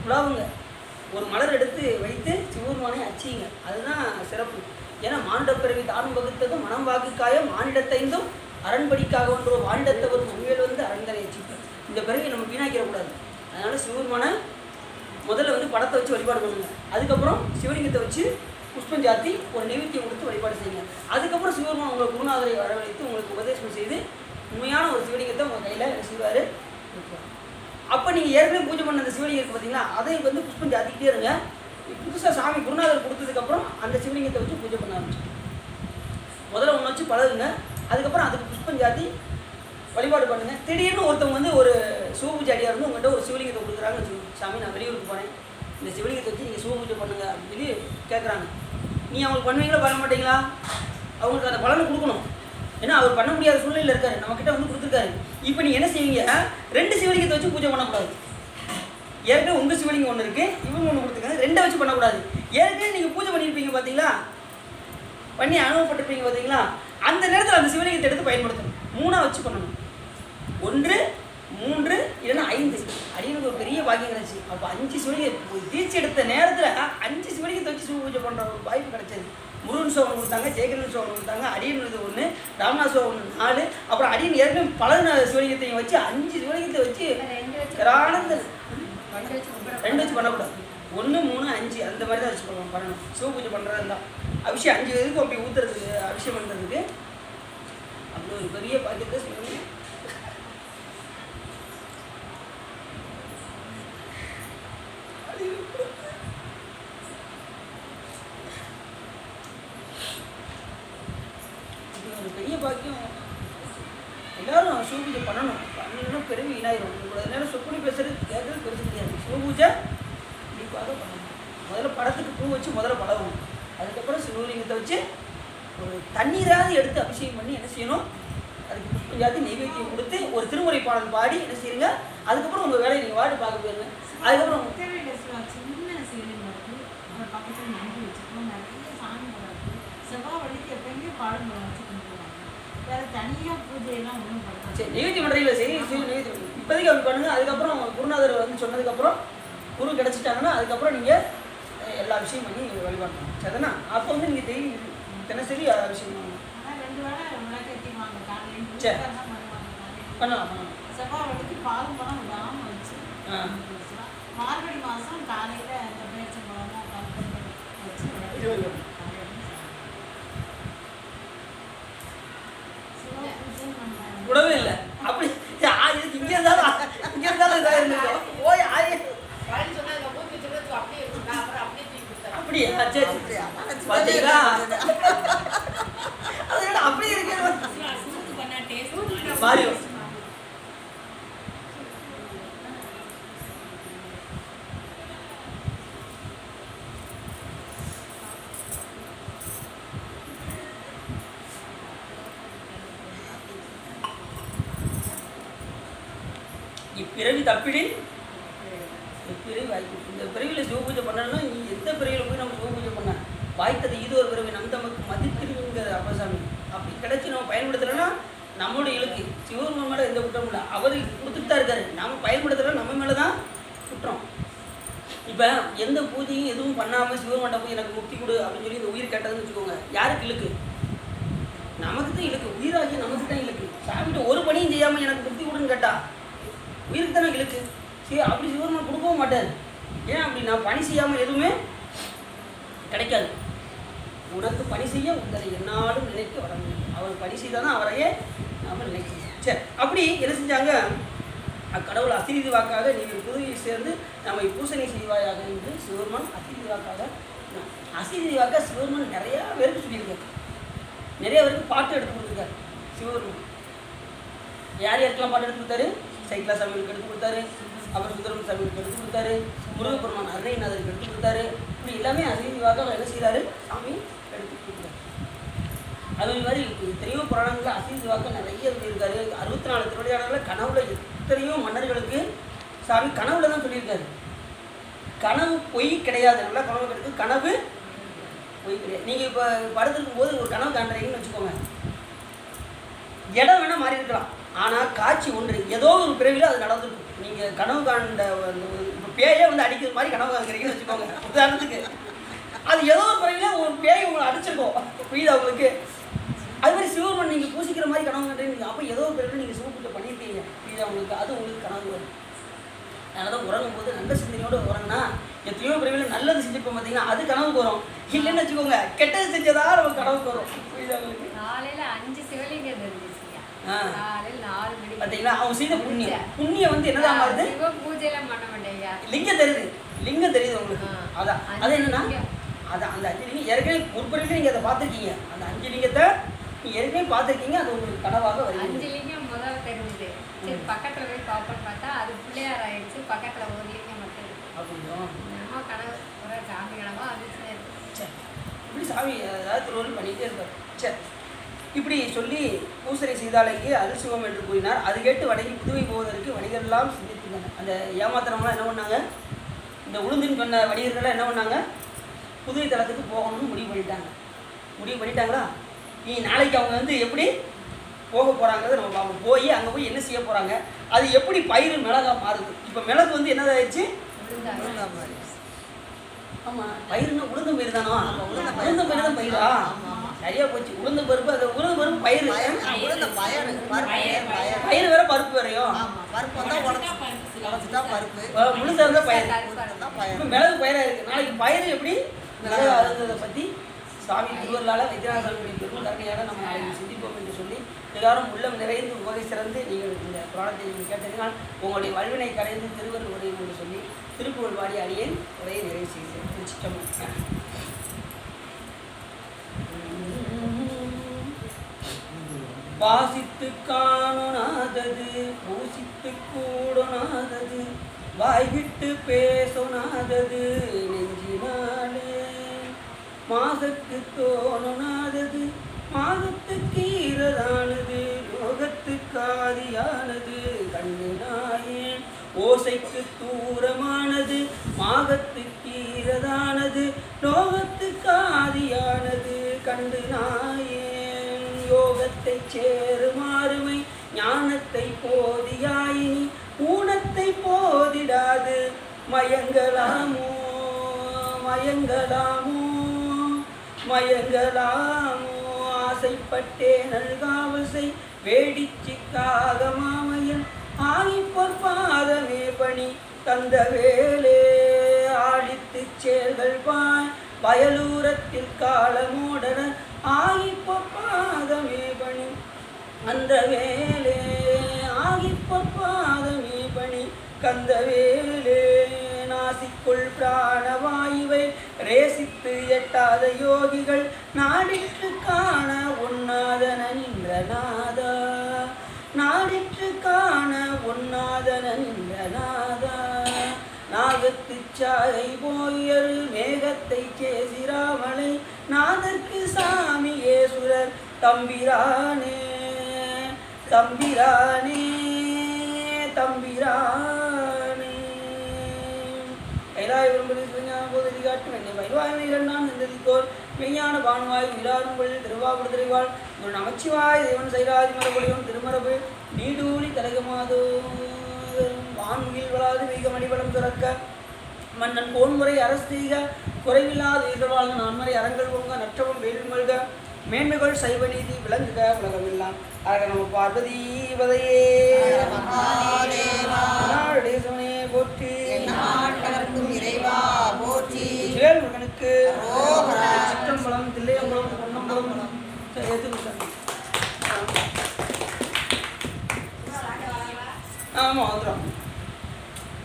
உலாவுங்க. ஒரு மலர் எடுத்து வைத்து சிவபெருமானை அச்சிங்க. அதுதான் சிறப்பு. ஏன்னா மானிடப்பிறவி தானும் வகுத்தது மனம் வாக்குக்காய மானிடத்தைந்தும் அரண்படிக்காக ஒன்றோ வானிடத்தவர் உண்மையில் வந்து அரண்தனை அச்சிப்பேன். இந்த பிறவி நம்ம வீணாக்கிடக்கூடாது. அதனால் சிவபெருமானை முதல்ல வந்து படத்தை வச்சு வழிபாடு பண்ணுங்க. அதுக்கப்புறம் சிவலிங்கத்தை வச்சு புஷ்பம் சாத்தி ஒரு நைவேத்தியம் கொடுத்து வழிபாடு செய்யுங்க. அதுக்கப்புறம் சிவபெருமான் உங்களை குருநாதரை வரவழைத்து உங்களுக்கு உபதேசம் செய்து உண்மையான ஒரு சிவலிங்கத்தை உங்கள் கையில் செய்வார். அப்போ நீங்கள் ஏற்கனவே பூஜை பண்ண அந்த சிவலிங்கம் இருக்குது பார்த்தீங்களா, அதை வந்து புஷ்பம் சாத்திக்கிட்டே இருங்க. புதுசாக சாமி குருநாதர் கொடுத்ததுக்கப்புறம் அந்த சிவலிங்கத்தை வச்சு பூஜை பண்ண ஆரம்பிச்சோம். முதல்ல ஒன்று வச்சு பழகுங்க, அதுக்கப்புறம் அதுக்கு புஷ்பம் சாத்தி வழிபாடு பண்ணுங்க. திடீர்னு ஒருத்தவங்க வந்து ஒரு சிவபூஜை அடியார் வந்து உங்கள்கிட்ட ஒரு சிவலிங்கத்தை கொடுக்குறாங்க வச்சுக்கோங்க. சாமி நான் வெளியூருக்கு போனேன், இந்த சிவலிங்கத்தை வச்சு நீங்கள் சிவபூஜை பண்ணுங்க அப்படின்னு சொல்லி கேட்குறாங்க. நீ அவங்களுக்கு பண்ணுவீங்களா பண்ண மாட்டீங்களா? அவங்களுக்கு அந்த பலனை கொடுக்கணும். ஏன்னா அவர் பண்ண முடியாத சூழ்நிலையில் இருக்காரு, நம்மக்கிட்ட வந்து கொடுத்துருக்காரு. இப்போ நீங்கள் என்ன செய்வீங்க, 2 சிவலிங்கத்தை வச்சு பூஜை பண்ணக்கூடாது. ஏற்கனவே உங்கள் சிவலிங்கம் ஒன்று இருக்குது, இவங்க ஒன்று கொடுத்துருக்காங்க, 2 வச்சு பண்ணக்கூடாது. ஏற்கனவே நீங்கள் பூஜை பண்ணியிருப்பீங்க பார்த்தீங்களா, பண்ணி அனுபவப்பட்டிருப்பீங்க பார்த்தீங்களா, அந்த நேரத்தில் அந்த சிவலிங்கத்தை எடுத்து பயன்படுத்தணும். 3 வச்சு பண்ணணும். 1, 3 இல்லைன்னா 5. அடியனுக்கு ஒரு பெரிய பாக்கியம் கிடச்சி. அப்போ 5 சிவலிங்கம் தீட்சி எடுத்த நேரத்தில் 5 சிவலிங்கத்தை வச்சு சிவ பூஜை பண்ணுற ஒரு வாய்ப்பு கிடைச்சது. முருகன் சோகம் கொடுத்தாங்க, ஜெயகரன் சோகம் கொடுத்தாங்க, அடியன் 1, ராமநாத சோகம் 4, அப்புறம் அடியன் ஏற்கனவே பல சிவலிங்கத்தையும் வச்சு 5 சிவலிங்கத்தை வச்சு ஆனந்த 2 வச்சு பண்ணக்கூடாது. 1, 3, 5 அந்த மாதிரி தான் வச்சு பண்ணணும். சிவ பூஜை பண்ணுறது தான் அபிஷேகம் 5 இதுக்கும் அப்படி ஊற்றுறதுக்கு அபிஷேகம் பண்ணுறதுக்கு அப்படி ஒரு பெரிய பாக்கியத்தை சொல்லுங்க. ஒரு பெரிய பாக்கியம். எல்லாரும் சிவபூஜை பண்ணணும். பண்ணணும்னா பெருமை இனாயிரும். உங்களோட நேரம் சொற்பொழி பேசுறது கேட்கறது பெருசு கிடையாது. சிவபூஜை கண்டிப்பாக பண்ணணும். முதல்ல படத்துக்கு பூ வச்சு முதல்ல பழகணும். அதுக்கப்புறம் சிவலிங்கத்தை வச்சு ஒரு தண்ணீராவது எடுத்து அபிஷேகம் பண்ணி என்ன செய்யணும், அதுக்கு புஷ்பம் ஜாதி நெய்வேத்தியம் கொடுத்து ஒரு திருமுறை பாடல் பாடி என்ன செய்யுங்க. அதுக்கப்புறம் உங்கள் வேலையை நீங்கள் வாடி பார்க்க போயிருங்க. அதுக்கப்புறம் சின்ன சிவலிங்கம் இருக்குது, அதை பக்கத்தில் நம்பி வச்சுக்கணும். நிறைய சாமி இருக்குது. செவ்வாய் வழிக்கு எப்பயுமே பாடங்கள் வச்சு கொண்டுருவாங்க. வேறு தனியாக பூஜையெல்லாம் ஒன்றும் பண்ணலாம். சரி, நெய்வேத்தியம் பண்ணுறீங்களா? சரி நெய்வேத்தியம் இப்போதைக்கு அப்படி பண்ணுங்கள். அதுக்கப்புறம் குருநாதர் வந்து சொன்னதுக்கப்புறம் குரு கிடச்சிட்டாங்கன்னா அதுக்கப்புறம் நீங்கள் எல்லா விஷயம் பண்ணி வழிபாடணும். சரிதானா? அப்போ வந்து நீங்கள் தினசரி விஷயம் பண்ணணும். ஆனால் 2 வேளை விளக்கேற்றிவாங்க. காலையில் சரி பண்ணுவாங்க. பண்ணலாம். செவ்வாய் வழிக்கு பாலும் பழம் விடாமல் வச்சு மார்கழி மாதம் காலையில் இந்த பேச்சம்பழமும் வச்சு கூடவே இல்லை. அப்படி இதுக்கு இங்கே இருந்தாலும் இதாக இருந்திருக்கோம். போய் அப்படியே சரி பார்த்தீங்களா? அது அப்படி இருக்கிற மாறி இப்பிறவி தப்பிடி இப்பிறவி வாய்ப்பு. இந்த பிறவியில் சிவபூஜை பண்ணணும்னா நீ எந்த பிறவியில் போய் நம்ம சிவபூஜை பண்ண வாய்த்தது இது ஒரு பிறவி நம்ம நமக்கு மதித்திருங்கிற அப்பசாமி அப்படி கிடைச்சி நம்ம பயன்படுத்தலைன்னா நம்மளுடைய இலக்கு. சிவபெருமான் மேலே எந்த குற்றமும் இல்லை, அவர் கொடுத்துட்டு தான் இருக்காரு. நம்ம பயன்படுத்தலை நம்ம மேலே தான் குற்றம். இப்போ எந்த பூஜையும் எதுவும் பண்ணாமல் சிவபெருமான்ட்ட போய் எனக்கு முக்தி கொடு அப்படின்னு சொல்லி இந்த உயிர் கேட்டதுன்னு வச்சுக்கோங்க, யாருக்கு இழுக்கு? நமக்கு தான் இழுக்கு. உயிராகி நமக்கு தான் இழுக்கு. சாமிகிட்ட ஒரு பணியும் செய்யாமல் எனக்கு முக்தி கொடுன்னு கேட்டா உயிருக்கு தானே இழுக்கு. சரி, அப்படி சிவபெருமான் கொடுக்கவும் மாட்டார். ஏன் அப்படின்னா பணி செய்யாமல் எதுவுமே கிடைக்காது. உனக்கு பணி செய்ய உங்களை என்னாலும் நினைக்க வர முடியும். அவர் பணி செய்தால் தான் அவரையே நாம் நினைக்கணும். சரி, அப்படி என்ன செஞ்சாங்க, அக்கடவுள் அசிரீதி வாக்காக நீங்கள் புதுவை சேர்ந்து நம்மை பூசணை செய்வாயாக என்று சிவபெருமான் அசிரீதி வாக்காக அசிரீதி வாக்காக சிவபெருமான் நிறையா பேருக்கு சொல்லியிருக்காரு. நிறைய பேருக்கு பாட்டு எடுத்து கொடுத்துருக்காரு சிவபெருமான். யார் யாருக்கெல்லாம் பாட்டு எடுத்து கொடுத்தாரு? சைக்கிளா சாமிகளுக்கு எடுத்து கொடுத்தாரு, அப்புறம் சுந்தரம் சாமிகளுக்கு எடுத்து கொடுத்தாரு, முருகப்பெருமான் அருணைநாதருக்கு எடுத்து கொடுத்தாரு. இப்படி எல்லாமே அசிரீதிவாக என்ன செய்கிறாரு, சாமி எடுத்து கொடுக்குறாரு. அது மாதிரி எத்தனையோ புராணங்களில் அசிரீதிவாக்க நிறைய சொல்லியிருக்காரு. 64 திருவிளையாடலில் கனவுல எத்தனையோ மன்னர்களுக்கு சாமி கனவுல தான் சொல்லியிருக்காரு. கனவு பொய் கிடையாது. நல்லா கனவு கிடையாது, கனவு பொய் கிடையாது. நீங்கள் இப்போ படுத்திருக்கும் போது ஒரு கனவு காண்றீங்கன்னு வச்சுக்கோங்க, இடம் வேணால் மாறி இருக்கலாம், ஆனால் காட்சி ஒன்று ஏதோ ஒரு பிறவியில் அது நடந்துருக்கும். நீங்கள் கனவு காண்ட இப்போ பேயே வந்து அடிக்கிற மாதிரி கனவு காண்கிறீங்கன்னு வச்சுக்கோங்க உதாரணத்துக்கு, அது ஏதோ ஒரு பிறவியில் ஒரு பேய் உங்களை அடிச்சிருக்கோம், புரியுது அவங்களுக்கு? அது மாதிரி சிவபெருமான் நீங்கள் பூசிக்கிற மாதிரி கனவு காண்றீங்க, அப்போ ஏதோ ஒரு பிறவியில் நீங்கள் சிவபூஜை பண்ணியிருக்கீங்க, புரியுது அவங்களுக்கு? அது உங்களுக்கு கனவு வரும். அதனால தான் உறங்கும் போது நல்ல சிந்தனையோடு உறங்கினா எத்தனையோ பிறவியில் நல்லது செஞ்சுருப்போம் பார்த்தீங்கன்னா அது கனவுக்கு வரும். இல்லைன்னு வச்சுக்கோங்க, கெட்டது செஞ்சதா நமக்கு கனவுக்கு வரும், புரியுது அவங்களுக்கு? காலையில் 5 சிவலிங்கம் இருந்துச்சுங்க. காலையில் 4 மணி பார்த்தீங்களா? அவங்க செய்த புண்ணியம் வந்து என்னதான் மாறுது? சிவ பூஜையெல்லாம் பண்ண மாட்டேங்க. லிங்கம் தெரியுது, லிங்கம் தெரியுது உங்களுக்கு. அதான் அது என்னன்னா அதான் அந்த 5 லிங்கம் ஏற்கனவே முற்படிட்டு நீங்கள் அதை பார்த்துருக்கீங்க. அந்த 5 லிங்கத்தை நீங்கள் ஏற்கனவே பார்த்துருக்கீங்க. அது உங்களுக்கு கனவாக வருகிறது. 5 லிங்கம் முதல்ல தெரிஞ்சுது. சரி பக்கத்தில் போய் பார்ப்போன்னு பார்த்தா அது பிள்ளையார் ஆயிடுச்சு. பக்கத்தில் ஒரு லிங்கம் மட்டும் இருக்கு. அப்படியோ நம்ம கனவு ஒரு சாமி கனவா அது சரி சரி இப்படி சாமி ஏதாவது திருவள்ளுவர் பண்ணிகிட்டே இருப்பார். சரி இப்படி சொல்லி பூசரை சீதாலைக்கு அரிசிவம் என்று கூறினார். அது கேட்டு வடகி புதுவை போவதற்கு வணிகர்கள்லாம் சிந்தித்துள்ளனர். அந்த ஏமாத்திரம்லாம் என்ன பண்ணாங்க, இந்த உளுந்தின் பண்ண வணிகர்கள்லாம் என்ன பண்ணாங்க, புதுவை தளத்துக்கு போகணும்னு முடிவு பண்ணிட்டாங்களா. நீ நாளைக்கு அவங்க வந்து எப்படி போக போகிறாங்கிறத நம்ம பார்ப்போம். போய் அங்கே போய் என்ன செய்ய போகிறாங்க, அது எப்படி பயிர் மிளகா மாறுது. இப்போ மிளகு வந்து என்னதாகிடுச்சு, உளுந்தா மாதிரி. ஆமாம் பயிர்னா உளுந்த பயிர் தானோ, உளுந்த உளுந்த பயிர் தான் பயிரா, சரியா போச்சு. உளுந்த பருப்பு, அது உளுந்த பருப்பு பயிர், உளுந்த பயிர் வேற பருப்பு வேறையோ. பருப்பு வந்தா உடச்சுட்டா பருப்பு, உளுந்த இருந்தால் பயிர். தான் பயிர். இப்போ மிளகு பயிராக இருக்குது. நாளைக்கு பயிர் எப்படி மிளகு அறுந்ததை பற்றி சாமி திருவருளால் வைத்தியநாதனுடைய பெரும் கருணையாக நம்ம நாளைக்கு சிந்திப்போம் என்று சொல்லி எல்லாரும் உள்ளம் நிறைந்து உவகை சிறந்து நீங்கள் இந்த புராணத்தை நீங்கள் கேட்டதினால் உங்களுடைய வல்வினை கரைந்து திருவருள் உரையும் என்று சொல்லி திருப்புகழ் வாடி அடியேன் உரையை நிறைவு செய்கிறேன். திருச்சிற்றம்பலம். வாசித்து காணொனாதது பூசித்து கூடொனாதது வாய்விட்டு பேசொனாதது நெஞ்சினாலே மாசத்து தோணொனாதது மாதத்துக்கு ஈரதானது யோகத்துக்கு ஆதியானது கண்ணினாயேன் ஓசைக்கு தூரமானது மாகத்துக்கு ஈரதானது லோகத்துக்கு ஆதியானது கண்டு நாயேன் யோகத்தை சேருமாறுமை ஞானத்தை போதியாயினி ஊனத்தை போதிடாது மயங்கலாமோ ஆசைப்பட்டே நல்காவசை வேடிச்சிக்காக மாமையன் ஆகி பொற்பாதமே பணி தந்த வேலே ஆடித்து செயல்கள் பாய் வயலூரத்தில் காலமோடன ஆகி பொற்பாதமே பணி அந்த வேலே ஆகி பொற்பாதமே பணி கந்த வேலே நாசிக்குள் பிராணவாயுவை ரேசித்து எட்டாத யோகிகள் நாடிற்று காண உண்ணாதன நின்ற நாதா நாடிற்று காண உண்ணாதன நின்ற நாதா நாகத்து சாகை போயரு மேகத்தை சேசிராமலை நாதற்கு சாமி ஏசுரர் தம்பிரானே தம்பிரானே தம்பிரானே கைலாய விரும்புவது சிவஞான போததி காட்டும் என்னை வயல்வாய்மை இரண்டாம் சிந்ததித்தோர் மெய்ஞான பானுவாய் உயிராரும்பொழில் திருவாபுரத்திரைவாள் ஒரு நமச்சிவாய் தேவன் சைராதி மரபொழியும் திருமரபு நீடூழி தலைகமாதோ வான்முகில் வளாது மிக மணிபலம் துறக்க மன்னன் போன்முறை அரசீக குறைவில்லாத உயிர்வாழ்க நான்மறை அரங்கள் பொங்க நற்றவம் வேலும் மல்க மேன்மைகள் சைவ நீதி விளங்குக உலகமெல்லாம் ஆக நம்ம பார்வதி பதையே போற்றி இறைவா போற்றி முருகனுக்கு சிற்றம்பலம் தில்லையம்பலம் பொன்னம்பலம் ஆமாம் வந்துடும்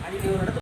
அன்றைக்கி ஒரு இடத்துல